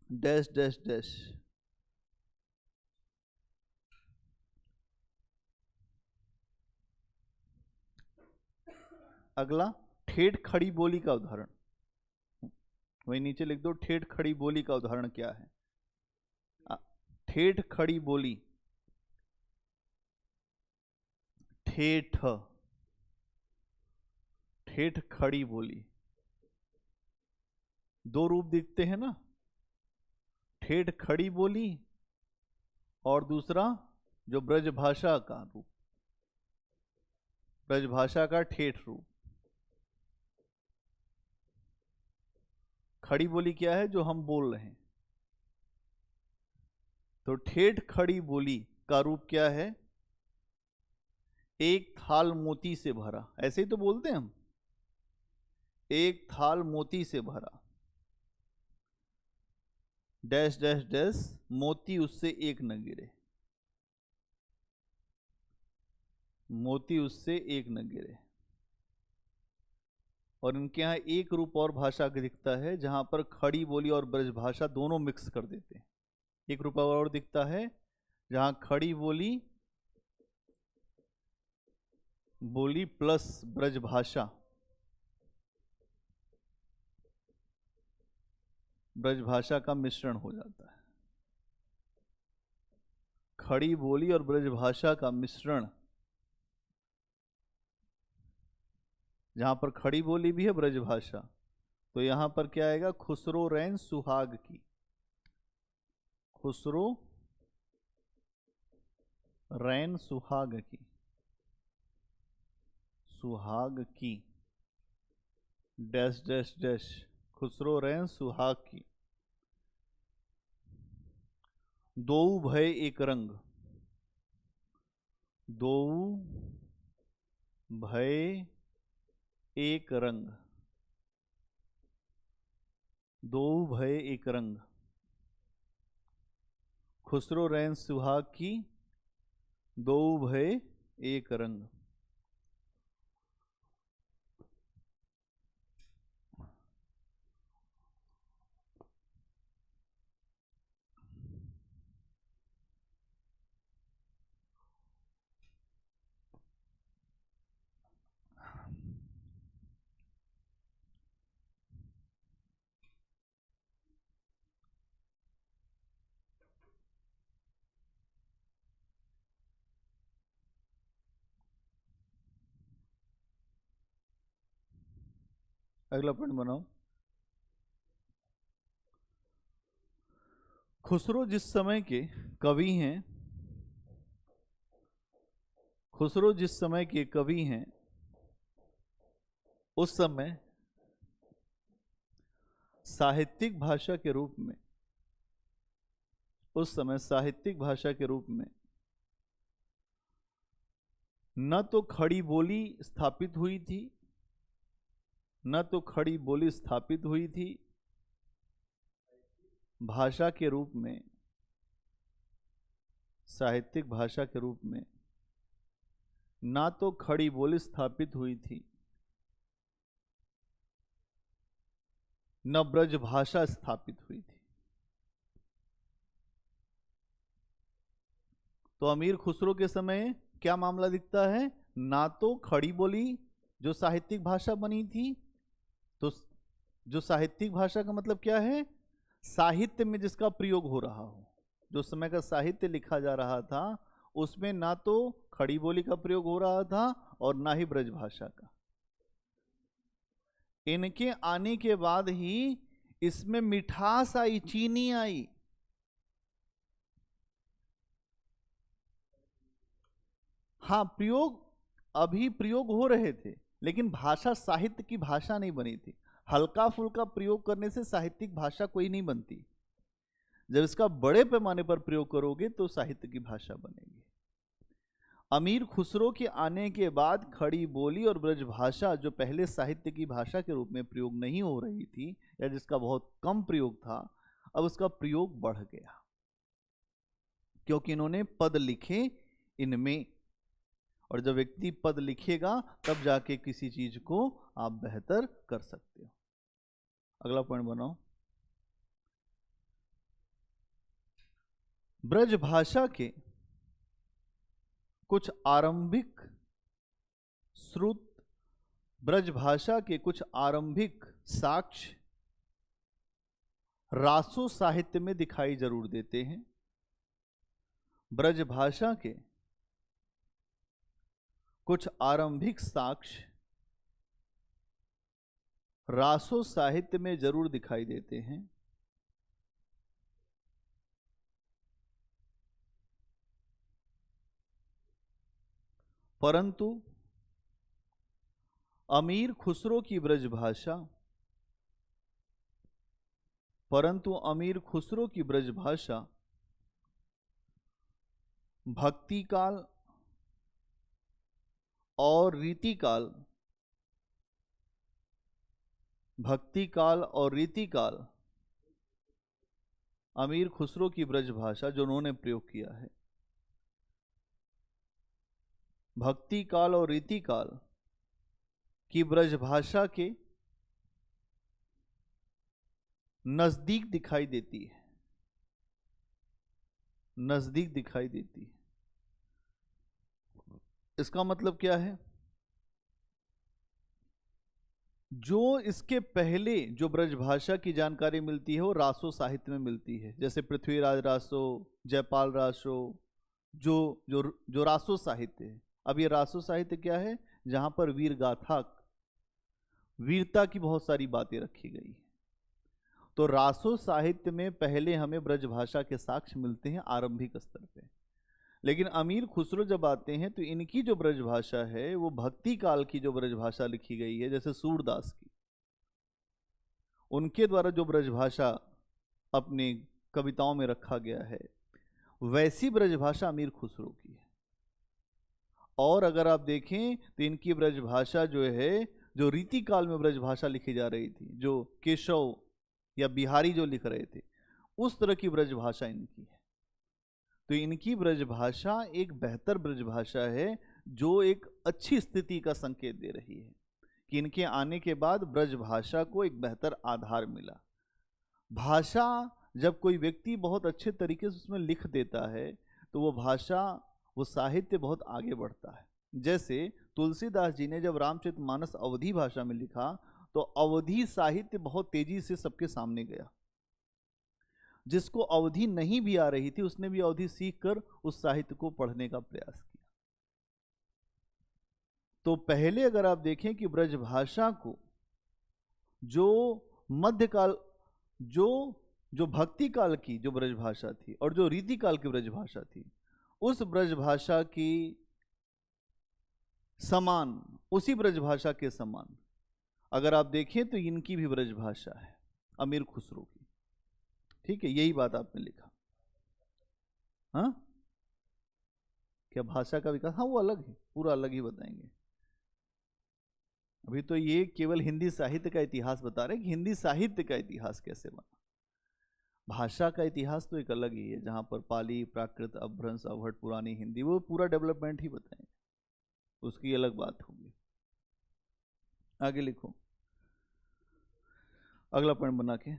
डैश डैश डैश। अगला, ठेठ खड़ी बोली का उदाहरण वही नीचे लिख दो। ठेठ खड़ी बोली का उदाहरण क्या है? ठेठ खड़ी बोली, ठेठ खड़ी बोली, दो रूप दिखते हैं ना, ठेठ खड़ी बोली और दूसरा जो ब्रजभाषा का रूप, ब्रजभाषा का ठेठ रूप। खड़ी बोली क्या है? जो हम बोल रहे हैं। तो ठेठ खड़ी बोली का रूप क्या है? एक थाल मोती से भरा। ऐसे ही तो बोलते हैं हम, एक थाल मोती से भरा डैश डैश डैश, मोती उससे एक न गिरे। मोती उससे एक न गिरे। और इनके यहाँ एक रूप और भाषा का दिखता है जहां पर खड़ी बोली और ब्रजभाषा दोनों मिक्स कर देते हैं। एक रूप और दिखता है जहां खड़ी बोली प्लस ब्रजभाषा का मिश्रण हो जाता है। खड़ी बोली और ब्रजभाषा का मिश्रण जहां पर खड़ी बोली भी है ब्रजभाषा, तो यहां पर क्या आएगा? खुसरो रैन सुहाग की, खुसरो रैन सुहाग की, सुहाग की डैश डैश डैश, खुसरो रैन सुहाग की। दो भय एक रंग, दो भय एक रंग, दो भय एक रंग, खुसरो रैन सुहाग की, दो भय एक रंग। अगला पॉइंट बनाओ। खुसरो जिस समय के कवि हैं, खुसरो जिस समय के कवि हैं, उस समय साहित्यिक भाषा के रूप में, उस समय साहित्यिक भाषा के रूप में न तो खड़ी बोली स्थापित हुई थी, न तो खड़ी बोली स्थापित हुई थी, भाषा के रूप में, साहित्यिक भाषा के रूप में ना तो खड़ी बोली स्थापित हुई थी, न ब्रज भाषा स्थापित हुई थी। तो अमीर खुसरो के समय क्या मामला दिखता है? ना तो खड़ी बोली जो साहित्यिक भाषा बनी थी, तो जो साहित्यिक भाषा का मतलब क्या है? साहित्य में जिसका प्रयोग हो रहा हो, जो समय का साहित्य लिखा जा रहा था, उसमें ना तो खड़ी बोली का प्रयोग हो रहा था और ना ही ब्रज भाषा का। इनके आने के बाद ही इसमें मिठास आई, चीनी आई। हाँ, प्रयोग अभी प्रयोग हो रहे थे, लेकिन भाषा साहित्य की भाषा नहीं बनी थी। हल्का फुल्का प्रयोग करने से साहित्यिक भाषा कोई नहीं बनती। जब इसका बड़े पैमाने पर प्रयोग करोगे तो साहित्य की भाषा बनेगी। अमीर खुसरो के आने के बाद खड़ी बोली और ब्रज भाषा, जो पहले साहित्य की भाषा के रूप में प्रयोग नहीं हो रही थी या जिसका बहुत कम प्रयोग था, अब उसका प्रयोग बढ़ गया, क्योंकि इन्होंने पद लिखे इनमें। और जब व्यक्ति पद लिखेगा तब जाके किसी चीज को आप बेहतर कर सकते हो। अगला पॉइंट बनाओ। ब्रज भाषा के कुछ आरंभिक श्रुत, ब्रज भाषा के कुछ आरंभिक साक्ष्य रासो साहित्य में दिखाई जरूर देते हैं। ब्रज भाषा के कुछ आरंभिक साक्ष्य रासो साहित्य में जरूर दिखाई देते हैं, परंतु अमीर खुसरो की ब्रजभाषा, परंतु अमीर खुसरो की ब्रजभाषा भक्ति काल और रीतिकाल, भक्ति काल और रीतिकाल, अमीर खुसरो की ब्रजभाषा जो उन्होंने प्रयोग किया है, भक्ति काल और रीतिकाल की ब्रजभाषा के नजदीक दिखाई देती है, नजदीक दिखाई देती है। इसका मतलब क्या है? जो इसके पहले जो ब्रजभाषा की जानकारी मिलती है वो रासो साहित्य में मिलती है, जैसे पृथ्वीराज रासो, जयपाल रासो, जो जो जो रासो साहित्य है। अब ये रासो साहित्य क्या है? जहां पर वीर गाथा वीरता की बहुत सारी बातें रखी गई। तो रासो साहित्य में पहले हमें ब्रजभाषा के साक्ष्य मिलते हैं आरंभिक स्तर पे, लेकिन अमीर खुसरो जब आते हैं तो इनकी जो ब्रजभाषा है वो भक्ति काल की जो ब्रजभाषा लिखी गई है, जैसे सूरदास की, उनके द्वारा जो ब्रजभाषा अपनी कविताओं में रखा गया है, वैसी ब्रजभाषा अमीर खुसरो की है। और अगर आप देखें तो इनकी ब्रजभाषा जो है, जो रीति काल में ब्रजभाषा लिखी जा रही थी, जो केशव या बिहारी जो लिख रहे थे, उस तरह की ब्रजभाषा इनकी है। तो इनकी ब्रजभाषा एक बेहतर ब्रजभाषा है, जो एक अच्छी स्थिति का संकेत दे रही है कि इनके आने के बाद ब्रजभाषा को एक बेहतर आधार मिला। भाषा जब कोई व्यक्ति बहुत अच्छे तरीके से उसमें लिख देता है तो वो भाषा, वो साहित्य बहुत आगे बढ़ता है। जैसे तुलसीदास जी ने जब रामचरितमानस अवधी भाषा में लिखा तो अवधी साहित्य बहुत तेजी से सबके सामने गया। जिसको अवधी नहीं भी आ रही थी उसने भी अवधी सीखकर उस साहित्य को पढ़ने का प्रयास किया। तो पहले अगर आप देखें कि ब्रजभाषा को जो मध्यकाल, जो भक्ति काल की जो ब्रजभाषा थी और जो रीति काल की ब्रजभाषा थी, उस ब्रजभाषा की समान, उसी ब्रजभाषा के समान अगर आप देखें तो इनकी भी ब्रजभाषा है अमीर खुसरो की। ठीक है, यही बात आपने लिखा। हाँ, क्या भाषा का विकास? हाँ, वो अलग है, पूरा अलग ही बताएंगे। अभी तो ये केवल हिंदी साहित्य का इतिहास बता रहे हैं कि हिंदी साहित्य का इतिहास कैसे बना। भाषा का इतिहास तो एक अलग ही है, जहां पर पाली, प्राकृत, अपभ्रंश, अवहट, पुरानी हिंदी, वो पूरा डेवलपमेंट ही बताएंगे, उसकी अलग बात होगी। आगे लिखो, अगला पॉइंट बना के।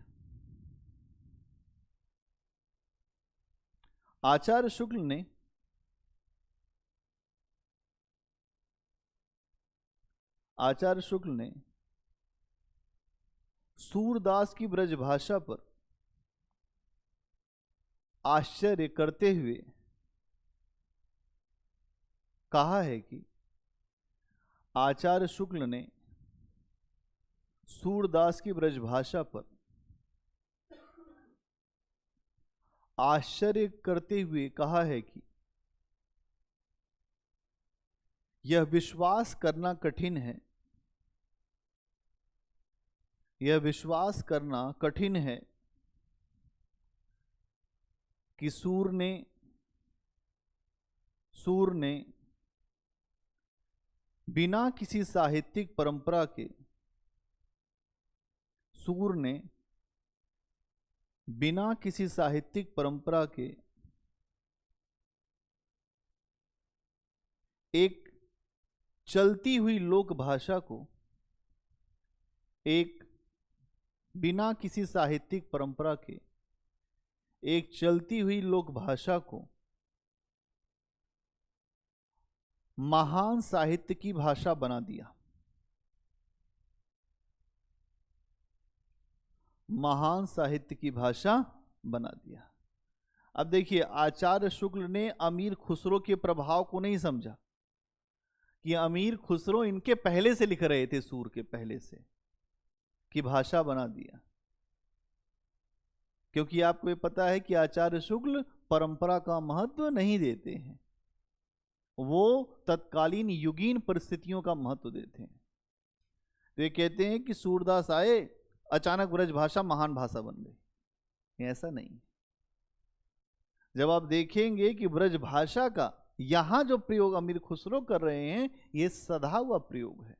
आचार्य शुक्ल ने सूरदास की ब्रजभाषा पर आश्चर्य करते हुए कहा है कि आचार्य शुक्ल ने सूरदास की ब्रजभाषा पर आश्चर्य करते हुए कहा है कि यह विश्वास करना कठिन है, यह विश्वास करना कठिन है कि सूर ने बिना किसी साहित्यिक परंपरा के, सूर ने बिना किसी साहित्यिक परंपरा के एक चलती हुई लोक भाषा को, एक बिना किसी साहित्यिक परंपरा के एक चलती हुई लोक भाषा को महान साहित्य की भाषा बना दिया, महान साहित्य की भाषा बना दिया। अब देखिए, आचार्य शुक्ल ने अमीर खुसरो के प्रभाव को नहीं समझा कि अमीर खुसरो इनके पहले से लिख रहे थे, सूर के पहले से, की भाषा बना दिया। क्योंकि आपको ये पता है कि आचार्य शुक्ल परंपरा का महत्व नहीं देते हैं, वो तत्कालीन युगीन परिस्थितियों का महत्व देते हैं। तो ये कहते हैं कि सूरदास आए, अचानक ब्रजभाषा महान भाषा बन गई, ऐसा नहीं। जब आप देखेंगे कि ब्रजभाषा का यहां जो प्रयोग अमीर खुसरो कर रहे हैं, ये सधा हुआ प्रयोग है,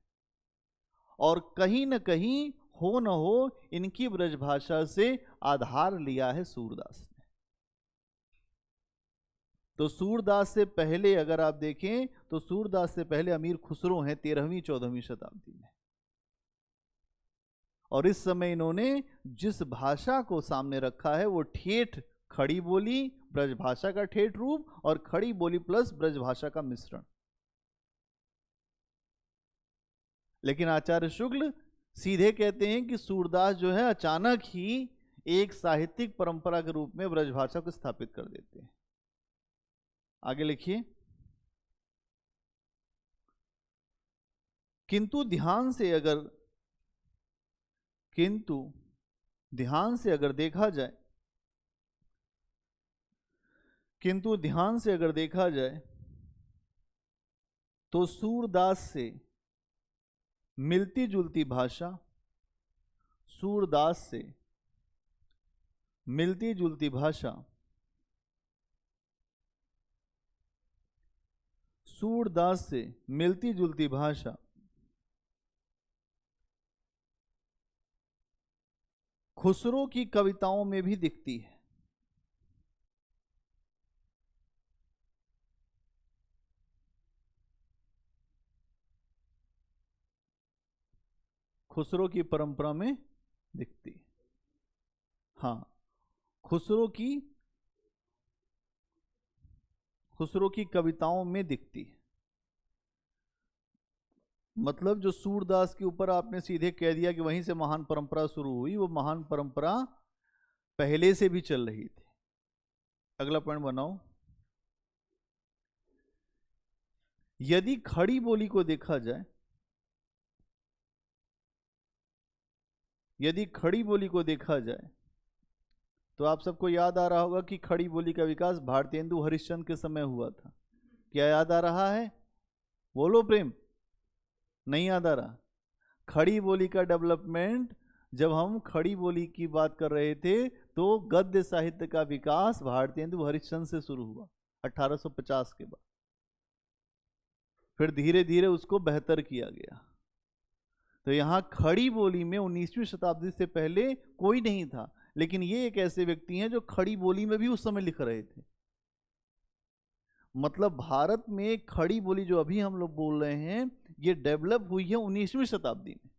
और कहीं न कहीं हो न हो इनकी ब्रजभाषा से आधार लिया है सूरदास ने। तो सूरदास से पहले अगर आप देखें तो सूरदास से पहले अमीर खुसरो हैं 13वीं 14वीं शताब्दी में, और इस समय इन्होंने जिस भाषा को सामने रखा है वो ठेठ खड़ी बोली, ब्रजभाषा का ठेठ रूप, और खड़ी बोली प्लस ब्रजभाषा का मिश्रण। लेकिन आचार्य शुक्ल सीधे कहते हैं कि सूरदास जो है अचानक ही एक साहित्यिक परंपरा के रूप में ब्रजभाषा को स्थापित कर देते हैं। आगे लिखिए, किंतु ध्यान से अगर किंतु ध्यान से अगर देखा जाए, किंतु ध्यान से अगर देखा जाए तो सूरदास से मिलती जुलती भाषा, सूरदास से मिलती जुलती भाषा, सूरदास से मिलती जुलती भाषा खुसरो की कविताओं में भी दिखती है। खुसरो की परंपरा में दिखती है। हाँ, खुसरो की कविताओं में दिखती है। मतलब जो सूरदास के ऊपर आपने सीधे कह दिया कि वहीं से महान परंपरा शुरू हुई, वो महान परंपरा पहले से भी चल रही थी। अगला पॉइंट बनाओ। यदि खड़ी बोली को देखा जाए, यदि खड़ी बोली को देखा जाए तो आप सबको याद आ रहा होगा कि खड़ी बोली का विकास भारतेंदु हरिश्चंद्र के समय हुआ था। क्या याद आ रहा है? बोलो प्रेम। नहीं याद आ रहा? खड़ी बोली का डेवलपमेंट, जब हम खड़ी बोली की बात कर रहे थे तो गद्य साहित्य का विकास भारतेंदु हरिश्चंद्र से शुरू हुआ 1850 के बाद। फिर धीरे धीरे उसको बेहतर किया गया। तो यहां खड़ी बोली में 19वीं शताब्दी से पहले कोई नहीं था, लेकिन ये एक ऐसे व्यक्ति हैं जो खड़ी बोली में भी उस समय लिख रहे थे। मतलब भारत में खड़ी बोली जो अभी हम लोग बोल रहे हैं, ये डेवलप हुई है 19वीं शताब्दी में।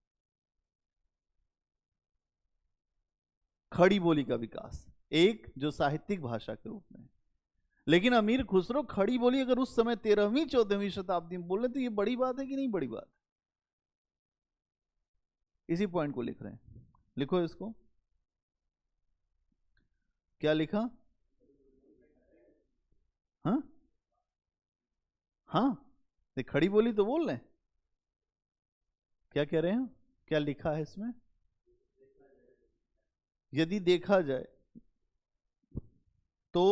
खड़ी बोली का विकास एक जो साहित्यिक भाषा के रूप में। लेकिन अमीर खुसरो खड़ी बोली अगर उस समय 13वीं 14वीं शताब्दी में बोल रहे तो ये बड़ी बात है कि नहीं बड़ी बात? इसी पॉइंट को लिख रहे हैं। लिखो इसको। क्या लिखा? हाँ हाँ, खड़ी बोली तो बोल रहे हैं। क्या कह रहे हैं? क्या लिखा है इसमें? यदि देखा जाए तो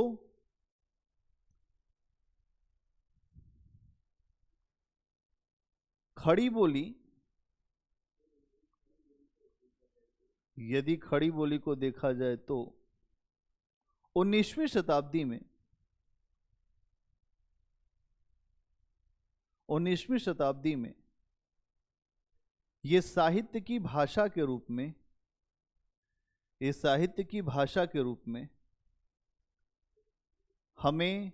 खड़ी बोली, यदि खड़ी बोली को देखा जाए तो 19वीं शताब्दी में, 19वीं शताब्दी में ये साहित्य की भाषा के रूप में, ये साहित्य की भाषा के रूप में हमें,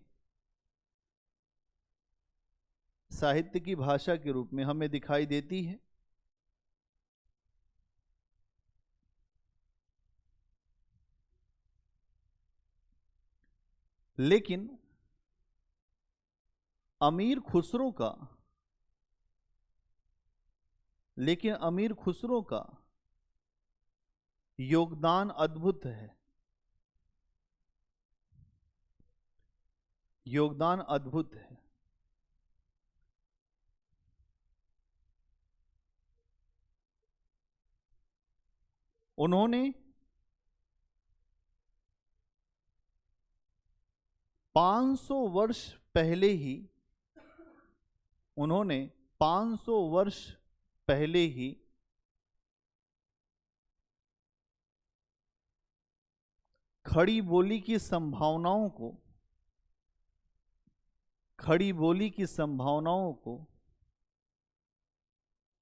साहित्य की भाषा के रूप में हमें दिखाई देती है। लेकिन अमीर खुसरो का, लेकिन अमीर खुसरो का योगदान अद्भुत है, योगदान अद्भुत है। उन्होंने 500 वर्ष पहले ही, उन्होंने 500 वर्ष पहले ही खड़ी बोली की संभावनाओं को, खड़ी बोली की संभावनाओं को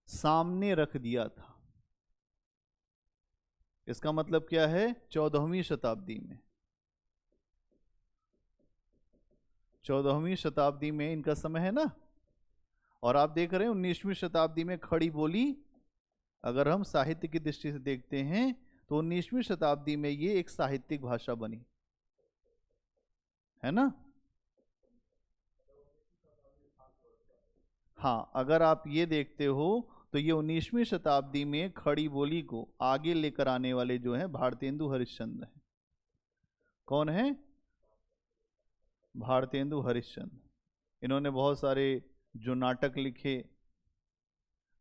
सामने रख दिया था। इसका मतलब क्या है? 14वीं शताब्दी में, 14वीं शताब्दी में इनका समय है ना। और आप देख रहे हैं 19वीं शताब्दी में खड़ी बोली, अगर हम साहित्य की दृष्टि से देखते हैं तो 19वीं शताब्दी में ये एक साहित्यिक भाषा बनी, है ना। हाँ, अगर आप ये देखते हो तो ये 19वीं शताब्दी में खड़ी बोली को आगे लेकर आने वाले जो हैं भारतेंदु हरिश्चंद्र हैं। कौन है? भारतेंदु हरिश्चंद्र। इन्होंने बहुत सारे जो नाटक लिखे,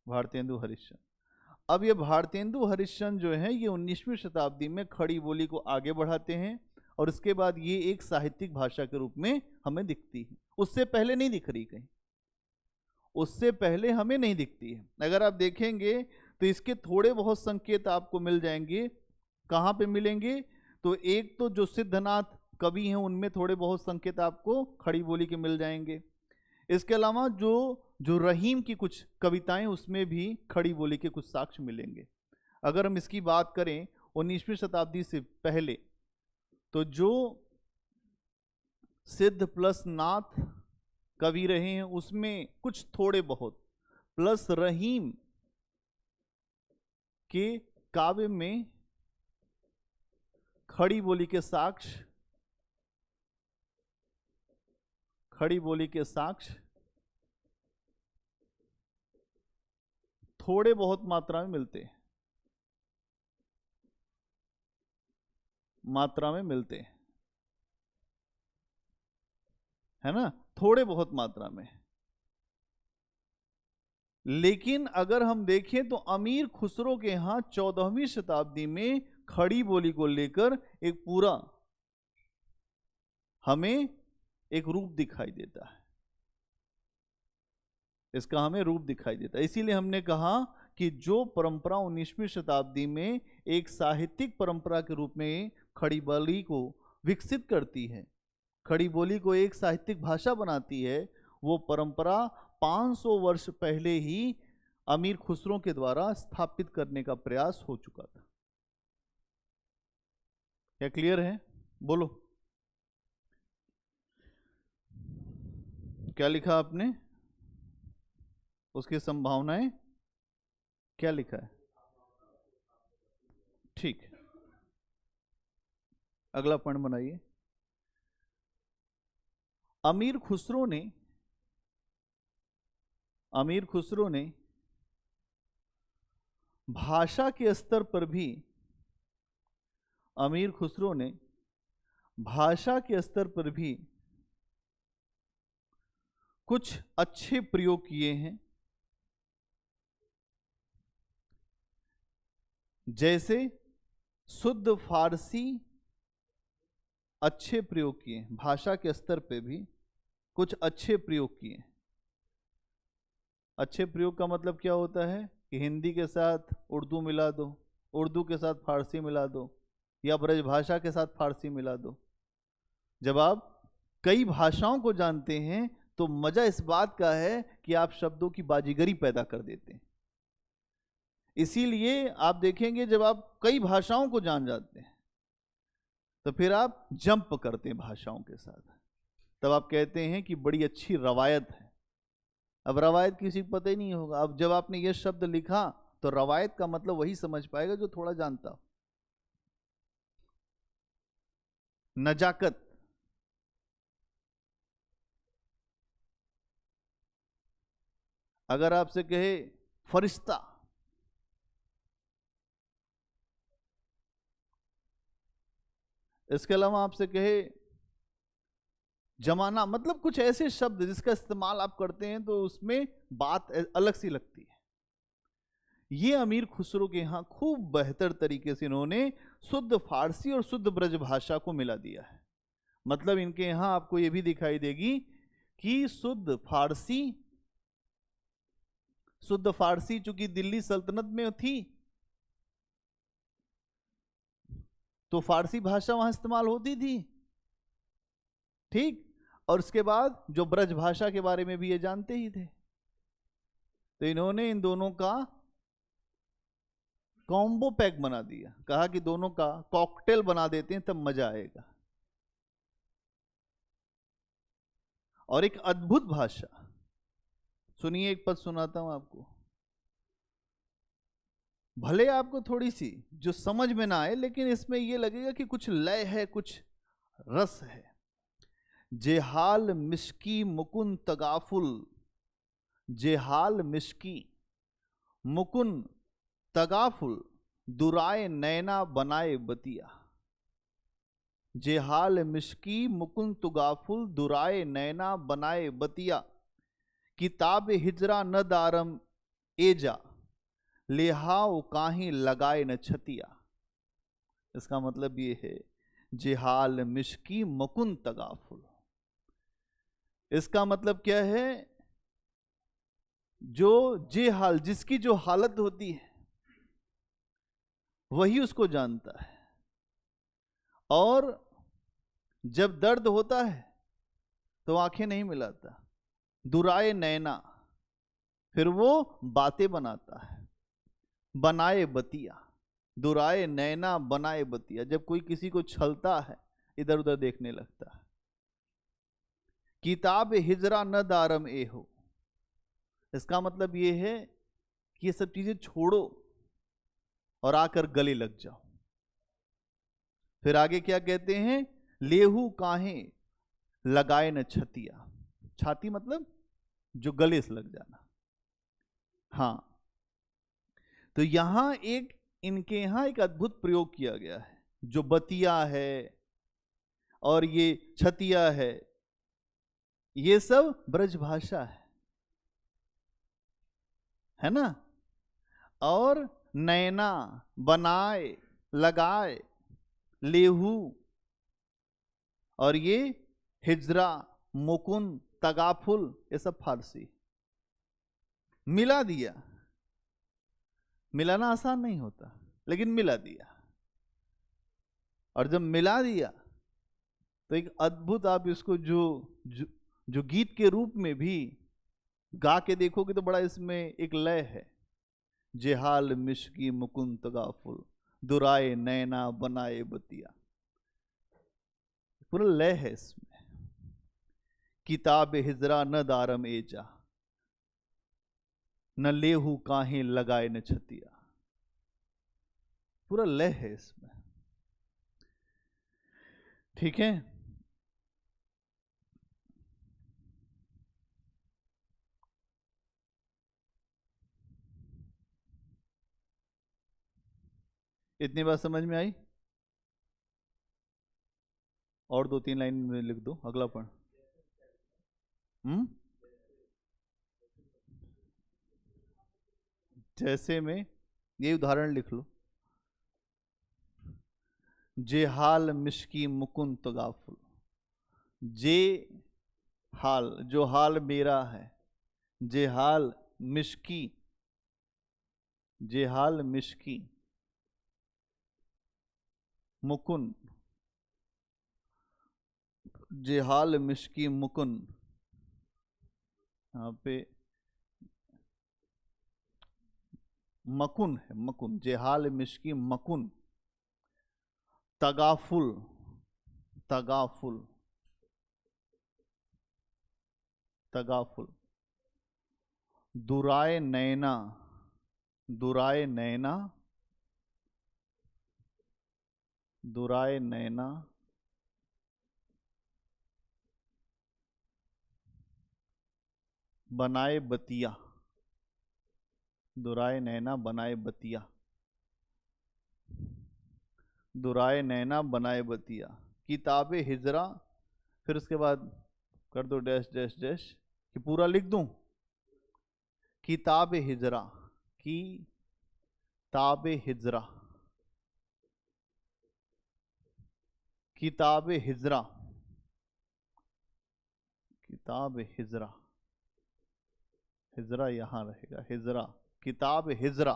भारतेंदु हरिश्चंद्र। अब ये भारतेंदु हरिश्चंद्र जो है ये 19वीं शताब्दी में खड़ी बोली को आगे बढ़ाते हैं और इसके बाद ये एक साहित्यिक भाषा के रूप में हमें दिखती है। उससे पहले नहीं दिख रही कहीं, उससे पहले हमें नहीं दिखती है। अगर आप देखेंगे तो इसके थोड़े बहुत संकेत आपको मिल जाएंगे। कहाँ पे मिलेंगे? तो एक तो जो सिद्धनाथ कवि हैं उनमें थोड़े बहुत संकेत आपको खड़ी बोली के मिल जाएंगे। इसके अलावा जो जो रहीम की कुछ कविताएं उसमें भी खड़ी बोली के कुछ साक्ष्य मिलेंगे। अगर हम इसकी बात करें 19वीं शताब्दी से पहले, तो जो सिद्ध प्लस नाथ कवि रहे हैं उसमें कुछ थोड़े बहुत प्लस रहीम के काव्य में खड़ी बोली के साक्ष्य, खड़ी बोली के साक्ष्य थोड़े बहुत मात्रा में मिलते हैं, मात्रा में मिलते हैं, है ना, थोड़े बहुत मात्रा में। लेकिन अगर हम देखें तो अमीर खुसरो के यहां 14वीं शताब्दी में खड़ी बोली को लेकर एक पूरा हमें एक रूप दिखाई देता है, इसका हमें रूप दिखाई देता है। इसीलिए हमने कहा कि जो परंपरा 19वीं शताब्दी में एक साहित्यिक परंपरा के रूप में खड़ी बोली को विकसित करती है, खड़ी बोली को एक साहित्यिक भाषा बनाती है, वो परंपरा 500 वर्ष पहले ही अमीर खुसरो के द्वारा स्थापित करने का प्रयास हो चुका था। क्या क्लियर है? बोलो, क्या लिखा आपने? उसकी संभावनाएं क्या लिखा है? ठीक, अगला पॉइंट बनाइए। अमीर खुसरो ने भाषा के स्तर पर भी, अमीर खुसरो ने भाषा के स्तर पर भी कुछ अच्छे प्रयोग किए हैं। जैसे शुद्ध फारसी अच्छे प्रयोग किए, भाषा के स्तर पे भी कुछ अच्छे प्रयोग किए। अच्छे प्रयोग का मतलब क्या होता है कि हिंदी के साथ उर्दू मिला दो, उर्दू के साथ फारसी मिला दो, या ब्रजभाषा के साथ फारसी मिला दो। जब आप कई भाषाओं को जानते हैं तो मजा इस बात का है कि आप शब्दों की बाजीगरी पैदा कर देते हैं। इसीलिए आप देखेंगे जब आप कई भाषाओं को जान जाते हैं तो फिर आप जंप करते हैं भाषाओं के साथ, तब आप कहते हैं कि बड़ी अच्छी रवायत है। अब रवायत किसी को पता ही नहीं होगा। अब जब आपने ये शब्द लिखा तो रवायत का मतलब वही समझ पाएगा जो थोड़ा जानता हो। नजाकत, अगर आपसे कहे फरिश्ता, इसके अलावा आपसे कहे जमाना, मतलब कुछ ऐसे शब्द जिसका इस्तेमाल आप करते हैं तो उसमें बात अलग सी लगती है। ये अमीर खुसरो के यहाँ खूब बेहतर तरीके से इन्होंने शुद्ध फारसी और शुद्ध ब्रज भाषा को मिला दिया है। मतलब इनके यहाँ आपको ये भी दिखाई देगी कि शुद्ध फारसी चूंकि दिल्ली सल्तनत में थी तो फारसी भाषा वहां इस्तेमाल होती थी, ठीक। और उसके बाद जो ब्रज भाषा के बारे में भी ये जानते ही थे, तो इन्होंने इन दोनों का कॉम्बो पैक बना दिया। कहा कि दोनों का कॉकटेल बना देते हैं तब मजा आएगा। और एक अद्भुत भाषा, सुनिए एक पद सुनाता हूं आपको। भले आपको थोड़ी सी जो समझ में ना आए, लेकिन इसमें यह लगेगा कि कुछ लय है, कुछ रस है। जेहाल मिश्की मुकुन तगाफुल, जेहाल मिश्की मुकुन तगाफुल, दुराए नैना बनाए बतिया। जेहाल मिश्की मुकुन तुगाफुल, दुराए नैना बनाए बतिया। किताब हिजरा न दारम एजा, लेहाव काहे लगाए न छतिया। इसका मतलब ये है जेहाल मिश्की मकुन तगाफुल। इसका मतलब क्या है, जो जे हाल, जिसकी जो हालत होती है वही उसको जानता है। और जब दर्द होता है तो आंखें नहीं मिलाता, दुराए नैना, फिर वो बातें बनाता है। बनाए बतिया, दुराए नैना बनाए बतिया, जब कोई किसी को छलता है इधर उधर देखने लगता है। किताब हिजरा न दारम ए हो। इसका मतलब ये है कि ये सब चीजें छोड़ो और आकर गले लग जाओ। फिर आगे क्या कहते हैं, लेहू काहे लगाए न छतिया। छाती मतलब जो गले से लग जाना। हाँ, तो यहां एक, इनके यहां एक अद्भुत प्रयोग किया गया है। जो बतिया है और ये छतिया है, ये सब ब्रज भाषा है ना। और नैना, बनाए, लगाए, लेहू, और ये हिजरा, मुकुन, तगाफुल, ये सब फारसी। मिला दिया। मिलाना आसान नहीं होता, लेकिन मिला दिया। और जब मिला दिया तो एक अद्भुत, आप इसको जो गीत के रूप में भी गा के देखोगे तो बड़ा इसमें एक लय है। जेहाल मिश्की मुकुन तगाफुल, दुराए नैना बनाए बतिया, पूरा लय है इसमें। किताब हिजरा न दारम एजा, न लेहू काहे लगाए न छतिया, पूरा लय है इसमें। ठीक है। इतनी बात समझ में आई? और 2-3 लाइन में लिख दो, अगला पढ़। जैसे में ये उदाहरण लिख लो, जे हाल मिश्की मुकुन तगाफुल। जे हाल, जो हाल मेरा है, जे हाल मिश्की, जे हाल मिश्की मुकुन, जे हाल मिश्की मुकुन, यहाँ पे मकुन है, मकुन, जेहाल मिश्की मकुन तगाफुल, तगाफुल, तगाफुल, दुराए नैना, दुराए नैना, दुराए नैना, बनाए बतिया, दुराए नैना बनाए बतिया, दुराए नैना बनाए बतिया, किताबे हिजरा। फिर उसके बाद कर दो डैश डैश डैश, कि पूरा लिख दूं। किताबे हिजरा, की ताबे हिजरा, किताबे हिजरा, किताब हिजरा, हिजरा यहां रहेगा, हिजरा, किताब हिजरा,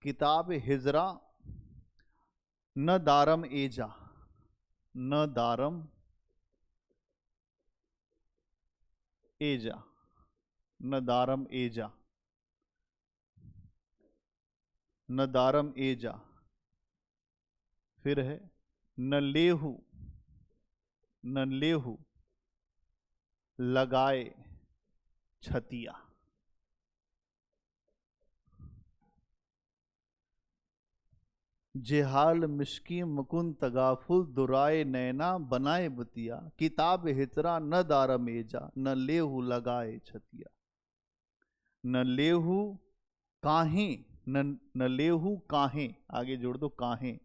किताब हिजरा न दारम एजा, न दारम एजा, न दारम एजा, न दारम एजा। फिर है न लेहू, न लेहू लगाए छतिया। जेहाल मिश्की मुकुन तगाफुल, दुराए नैना बनाए बतिया, किताब हिजरा न दारम एजा, न लेहू लगाए छतिया। न लेहू काहे, न लेहू काहे, आगे जोड़ दो काहे,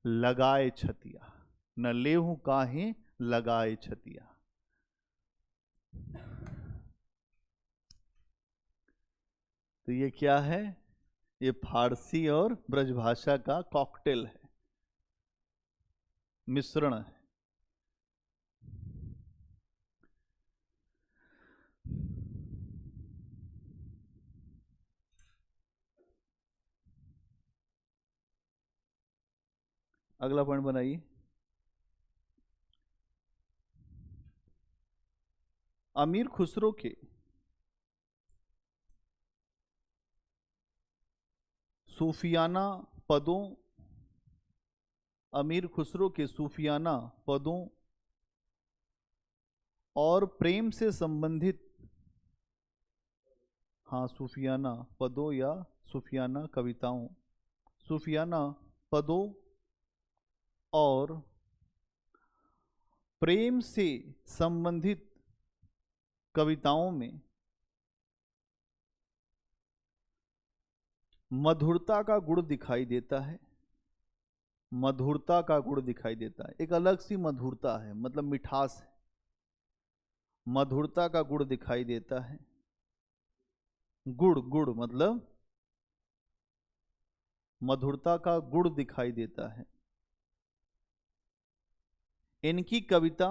लगाए छतिया, न लेहू काहे लगाए छतिया। तो ये क्या है, ये फारसी और ब्रजभाषा का कॉकटेल है, मिश्रण है। अगला पॉइंट बनाइए। अमीर खुसरो के सूफियाना पदों, अमीर खुसरो के सूफियाना पदों और प्रेम से संबंधित, हाँ सूफियाना पदों या सूफियाना कविताओं, सूफियाना पदों और प्रेम से संबंधित कविताओं में मधुरता का गुण दिखाई देता है। मधुरता का गुण दिखाई देता है, एक अलग सी मधुरता है, मतलब मिठास है। मधुरता का गुण दिखाई देता है। गुड़, गुड़ मतलब मधुरता का गुण दिखाई देता है। इनकी कविता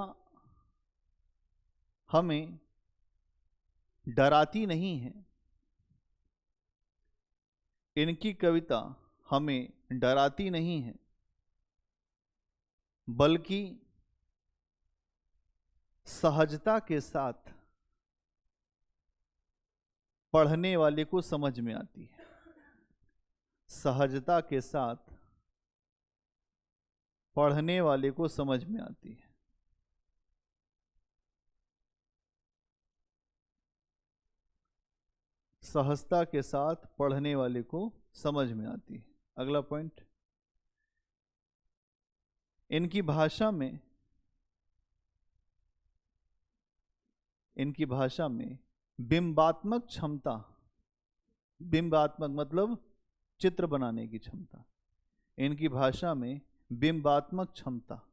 हमें डराती नहीं है। इनकी कविता हमें डराती नहीं है, बल्कि सहजता के साथ पढ़ने वाले को समझ में आती है। सहजता के साथ पढ़ने वाले को समझ में आती है। सहजता के साथ पढ़ने वाले को समझ में आती है। अगला पॉइंट, इनकी भाषा में, इनकी भाषा में बिंबात्मक क्षमता, बिंबात्मक मतलब चित्र बनाने की क्षमता, इनकी भाषा में बिंबात्मक क्षमता,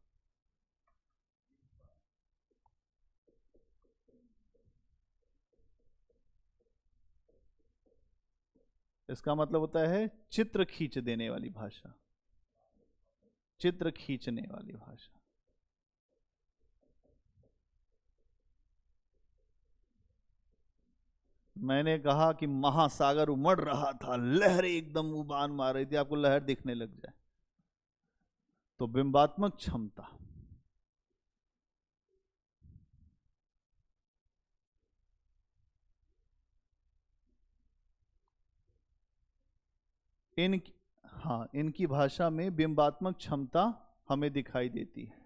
इसका मतलब होता है चित्र खींच देने वाली भाषा, चित्र खींचने वाली भाषा। मैंने कहा कि महासागर उमड़ रहा था, लहरें एकदम उबान मार रही थी, आपको लहर दिखने लग जाए, तो बिंबात्मक क्षमता। इन, हाँ इनकी भाषा में बिंबात्मक क्षमता हमें दिखाई देती है।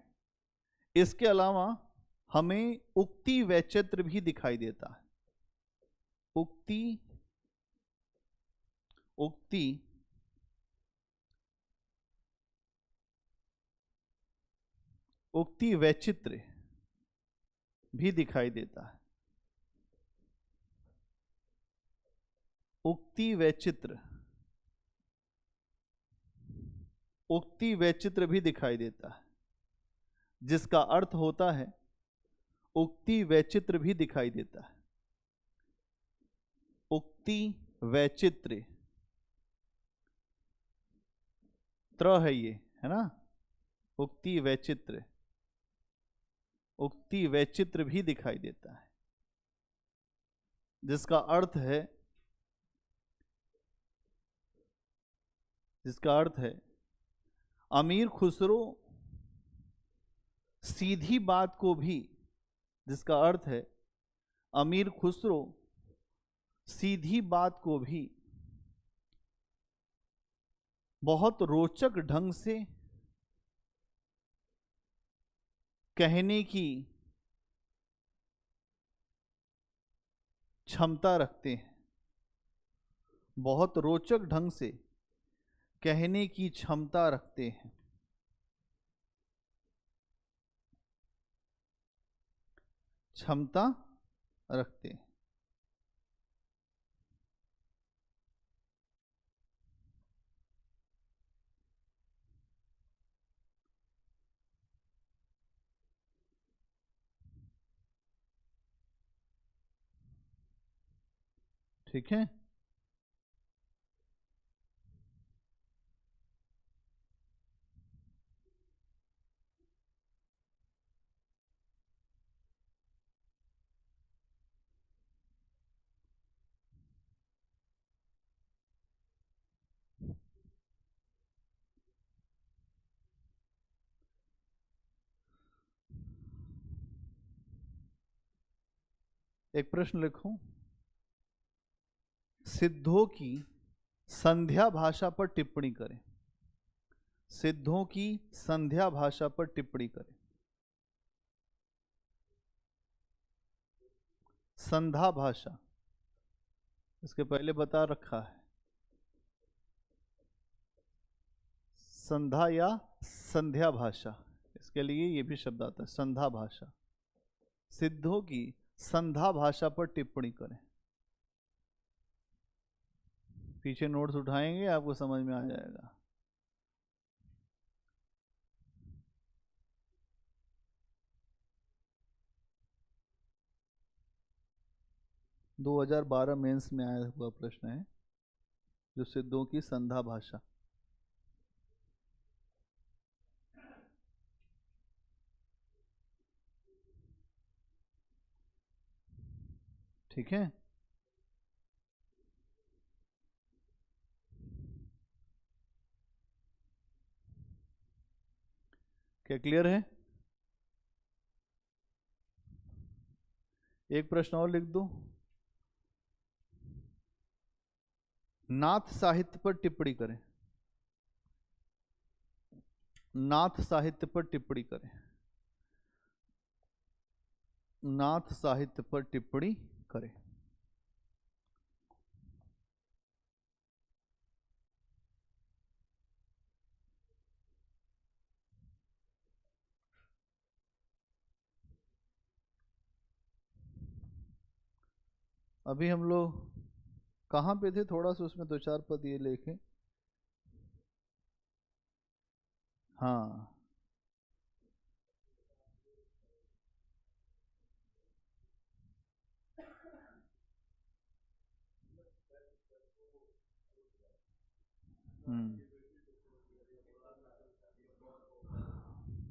इसके अलावा हमें उक्ति वैचित्र भी दिखाई देता है। उक्ति, उक्ति उक्ति वैचित्र भी दिखाई देता है। उक्ति वैचित्र, उक्ति वैचित्र भी दिखाई देता है, जिसका अर्थ होता है उक्ति वैचित्र भी दिखाई देता है। उक्ति वैचित्र, त्र है ये, है ना, उक्ति वैचित्र, उक्ति वैचित्र भी दिखाई देता है, जिसका अर्थ है, जिसका अर्थ है अमीर खुसरो सीधी बात को भी, जिसका अर्थ है अमीर खुसरो सीधी बात को भी बहुत रोचक ढंग से कहने की क्षमता रखते हैं। बहुत रोचक ढंग से कहने की क्षमता रखते हैं। क्षमता रखते हैं। ठीक है। एक प्रश्न लिखूं, सिद्धों की संध्या भाषा पर टिप्पणी करें। सिद्धों की संध्या भाषा पर टिप्पणी करें। संध्या भाषा, इसके पहले बता रखा है, संध्या या संध्या भाषा, इसके लिए ये भी शब्द आता है संध्या भाषा। सिद्धों की संध्या भाषा पर टिप्पणी करें। पीछे नोट्स उठाएंगे, आपको समझ में आ जाएगा। दो 2012 मेंस में आया हुआ प्रश्न है, जो सिद्धों की संध्या भाषा। ठीक है, क्या क्लियर है? एक प्रश्न और लिख दो, नाथ साहित्य पर टिप्पणी करें। नाथ साहित्य पर टिप्पणी करें। नाथ साहित्य पर टिप्पणी करें। अभी हम लोग कहाँ पे थे? थोड़ा सा उसमें दो चार पद ये लिखे। हाँ, हम्म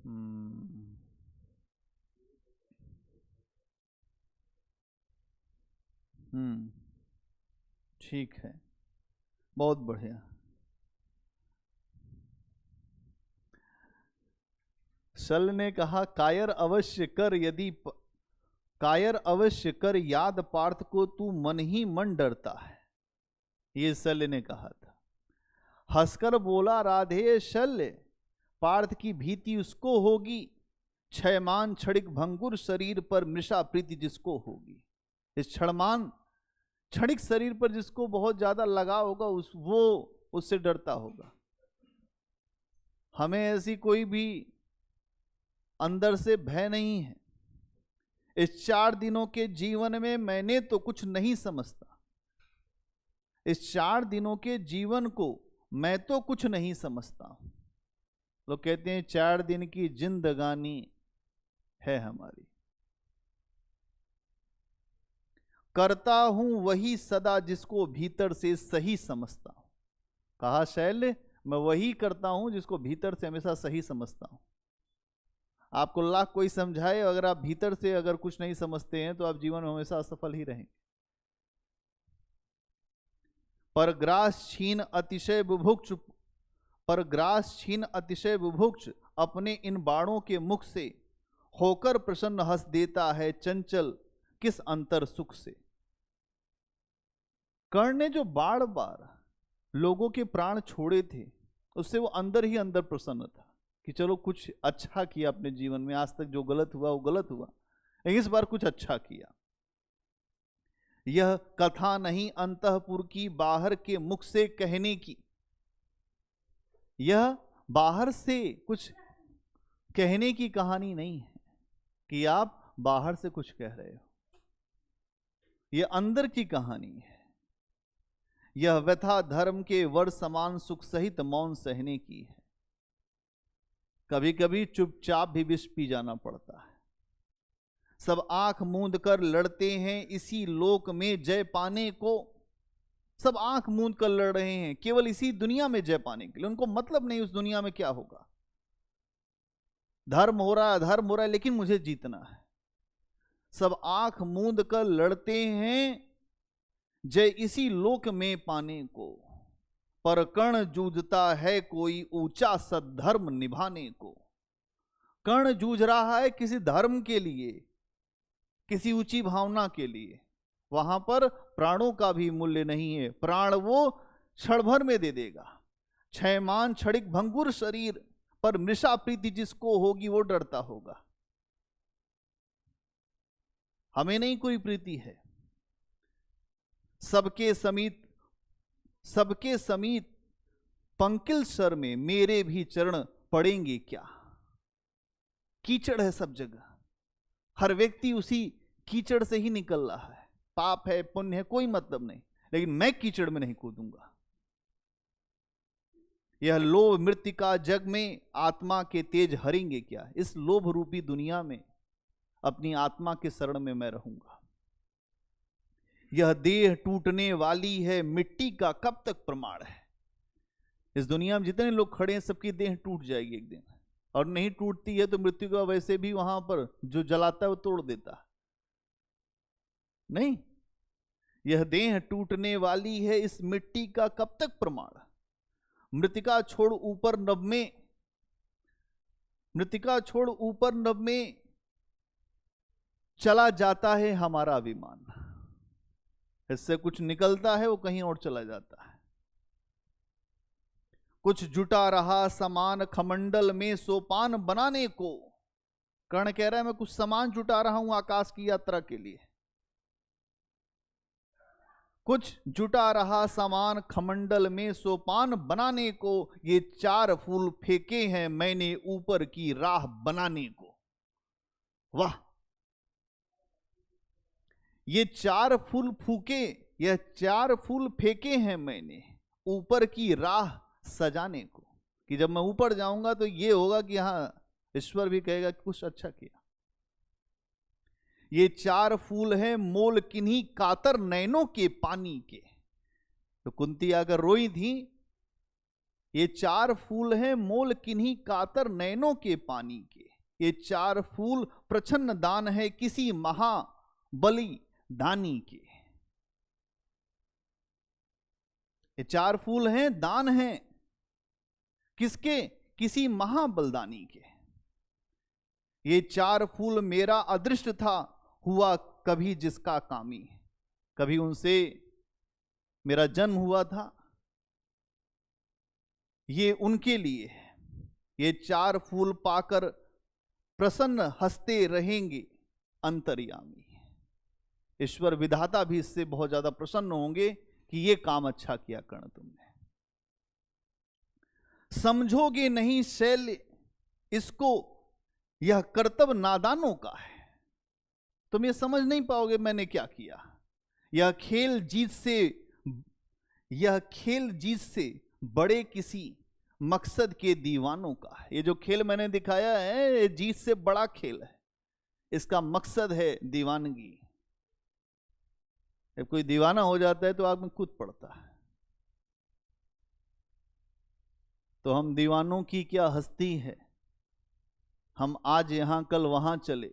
हम्म हम्म ठीक है, बहुत बढ़िया। शल ने कहा, कायर अवश्य कर यदि कायर अवश्य कर याद पार्थ को, तू मन ही मन डरता है। ये शल्य ने कहा था। हंसकर बोला राधे शल्य, पार्थ की भीति उसको होगी, क्षयमान क्षणिक भंगुर शरीर पर मृषा प्रीति जिसको होगी। इस क्षणमान क्षणिक शरीर पर जिसको बहुत ज्यादा लगाव होगा, वो उससे डरता होगा। हमें ऐसी कोई भी अंदर से भय नहीं है। इस 4 दिनों के जीवन में मैंने तो कुछ नहीं समझता। इस 4 दिनों के जीवन को मैं तो कुछ नहीं समझता हूं। लोग कहते हैं 4 दिन की जिंदगानी है हमारी। करता हूं वही सदा जिसको भीतर से सही समझता हूं। कहा शैल्य, मैं वही करता हूं जिसको भीतर से हमेशा सही समझता हूं। आपको लाख कोई समझाए, अगर आप भीतर से अगर कुछ नहीं समझते हैं तो आप जीवन में हमेशा असफल ही रहेंगे। परग्रास छीन अतिशय बुभुक्ष, परग्रास छीन अतिशय बुभुक्ष, अपने इन बाणों के मुख से होकर प्रसन्न हंस देता है चंचल किस अंतर सुख से। कर्ण ने जो बार बार लोगों के प्राण छोड़े थे, उससे वो अंदर ही अंदर प्रसन्न था कि चलो कुछ अच्छा किया अपने जीवन में। आज तक जो गलत हुआ वो गलत हुआ, लेकिन इस बार कुछ अच्छा किया। यह कथा नहीं अंतःपुर की, बाहर के मुख से कहने की। यह बाहर से कुछ कहने की कहानी नहीं है कि आप बाहर से कुछ कह रहे हो। यह अंदर की कहानी है। यह व्यथा धर्म के वर समान सुख सहित मौन सहने की है। कभी कभी चुपचाप भी विष पी जाना पड़ता है। सब आंख मूंद कर लड़ते हैं इसी लोक में जय पाने को। सब आंख मूंद कर लड़ रहे हैं केवल इसी दुनिया में जय पाने के लिए। उनको मतलब नहीं उस दुनिया में क्या होगा। धर्म हो रहा है, अधर्म हो रहा है, लेकिन मुझे जीतना है। सब आंख मूंद कर लड़ते हैं जय इसी लोक में पाने को, पर कर्ण जूझता है कोई ऊंचा सद्धर्म निभाने को। कर्ण जूझ रहा है किसी धर्म के लिए, किसी ऊंची भावना के लिए। वहां पर प्राणों का भी मूल्य नहीं है। प्राण वो क्षण भर में दे देगा। क्षयमान क्षणिक भंगुर शरीर, पर मृषा प्रीति जिसको होगी वो डरता होगा। हमें नहीं कोई प्रीति है। सबके समीत पंकिल सर में मेरे भी चरण पड़ेंगे क्या। कीचड़ है सब जगह, हर व्यक्ति उसी कीचड़ से ही निकल रहा है। पाप है पुण्य है कोई मतलब नहीं, लेकिन मैं कीचड़ में नहीं कूदूंगा। यह लोभ मृतिका जग में आत्मा के तेज हरेंगे क्या। इस लोभ रूपी दुनिया में अपनी आत्मा के शरण में मैं रहूंगा। यह देह टूटने वाली है, मिट्टी का कब तक प्रमाण है। इस दुनिया में जितने लोग खड़े हैं सबकी देह टूट जाएगी एक दिन, और नहीं टूटती है तो मृत्यु का वैसे भी वहां पर जो जलाता है वो तोड़ देता है। नहीं, यह देह टूटने वाली है, इस मिट्टी का कब तक प्रमाण। मृतिका छोड़ ऊपर नभ में, मृतिका छोड़ ऊपर नभ में चला जाता है हमारा अभिमान। इससे कुछ निकलता है वो कहीं और चला जाता है। कुछ जुटा रहा समान खमंडल में सोपान बनाने को। कर्ण कह रहा है मैं कुछ सामान जुटा रहा हूं आकाश की यात्रा के लिए। कुछ जुटा रहा सामान खमंडल में सोपान बनाने को, ये 4 फूल फेंके हैं मैंने ऊपर की राह बनाने को। वाह, ये 4 फूल फूके, यह 4 फूल फेंके हैं मैंने ऊपर की राह सजाने को, कि जब मैं ऊपर जाऊंगा तो ये होगा कि हाँ ईश्वर भी कहेगा कि कुछ अच्छा किया। ये 4 फूल हैं मोल किन्हीं कातर नैनों के पानी के। तो कुंती आकर रोई थी, ये 4 फूल हैं मोल किन्हीं कातर नैनों के पानी के। ये 4 फूल प्रछन्न दान है किसी महाबली दानी के। ये 4 फूल हैं दान हैं किसके, किसी महाबलदानी के। ये 4 फूल मेरा अदृष्ट था, हुआ कभी जिसका कामी। कभी उनसे मेरा जन्म हुआ था, ये उनके लिए। ये 4 फूल पाकर प्रसन्न हंसते रहेंगे अंतर्यामी। ईश्वर विधाता भी इससे बहुत ज्यादा प्रसन्न होंगे कि ये काम अच्छा किया कर्ण तुमने। समझोगे नहीं शैल इसको, यह कर्तव्य नादानों का है। तुम ये समझ नहीं पाओगे मैंने क्या किया। यह खेल जीत से बड़े किसी मकसद के दीवानों का है। ये जो खेल मैंने दिखाया है ये जीत से बड़ा खेल है, इसका मकसद है दीवानगी। जब कोई दीवाना हो जाता है तो आग में कूद पड़ता है। तो हम दीवानों की क्या हस्ती है, हम आज यहां कल वहां चले,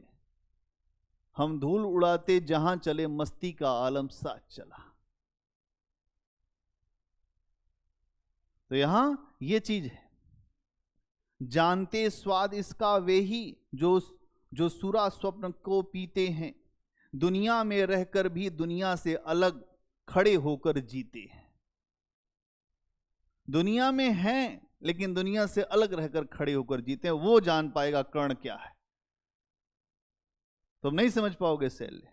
हम धूल उड़ाते जहां चले, मस्ती का आलम साथ चला। तो यहां ये चीज है, जानते स्वाद इसका वे ही जो सुरा स्वप्न को पीते हैं, दुनिया में रहकर भी दुनिया से अलग खड़े होकर जीते हैं। दुनिया में हैं लेकिन दुनिया से अलग रहकर खड़े होकर जीते हैं। वो जान पाएगा कर्ण क्या है, तुम नहीं समझ पाओगे शैल्य।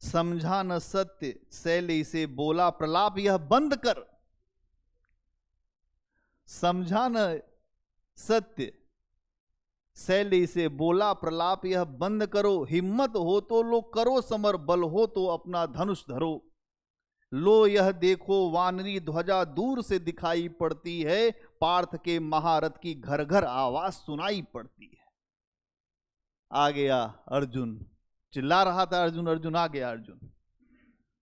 समझा न सत्य शैल्य इसे बोला प्रलाप यह बंद कर। समझा न सत्य शैल्य इसे बोला प्रलाप यह बंद करो। हिम्मत हो तो लो करो समर, बल हो तो अपना धनुष धरो। लो यह देखो वानरी ध्वजा दूर से दिखाई पड़ती है, पार्थ के महारथ की घर घर आवाज सुनाई पड़ती है। आ गया अर्जुन, चिल्ला रहा था अर्जुन अर्जुन, आ गया अर्जुन।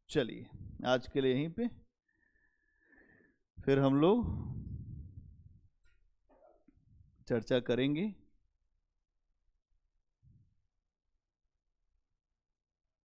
चलिए आज के लिए यहीं पे, फिर हम लोग चर्चा करेंगे।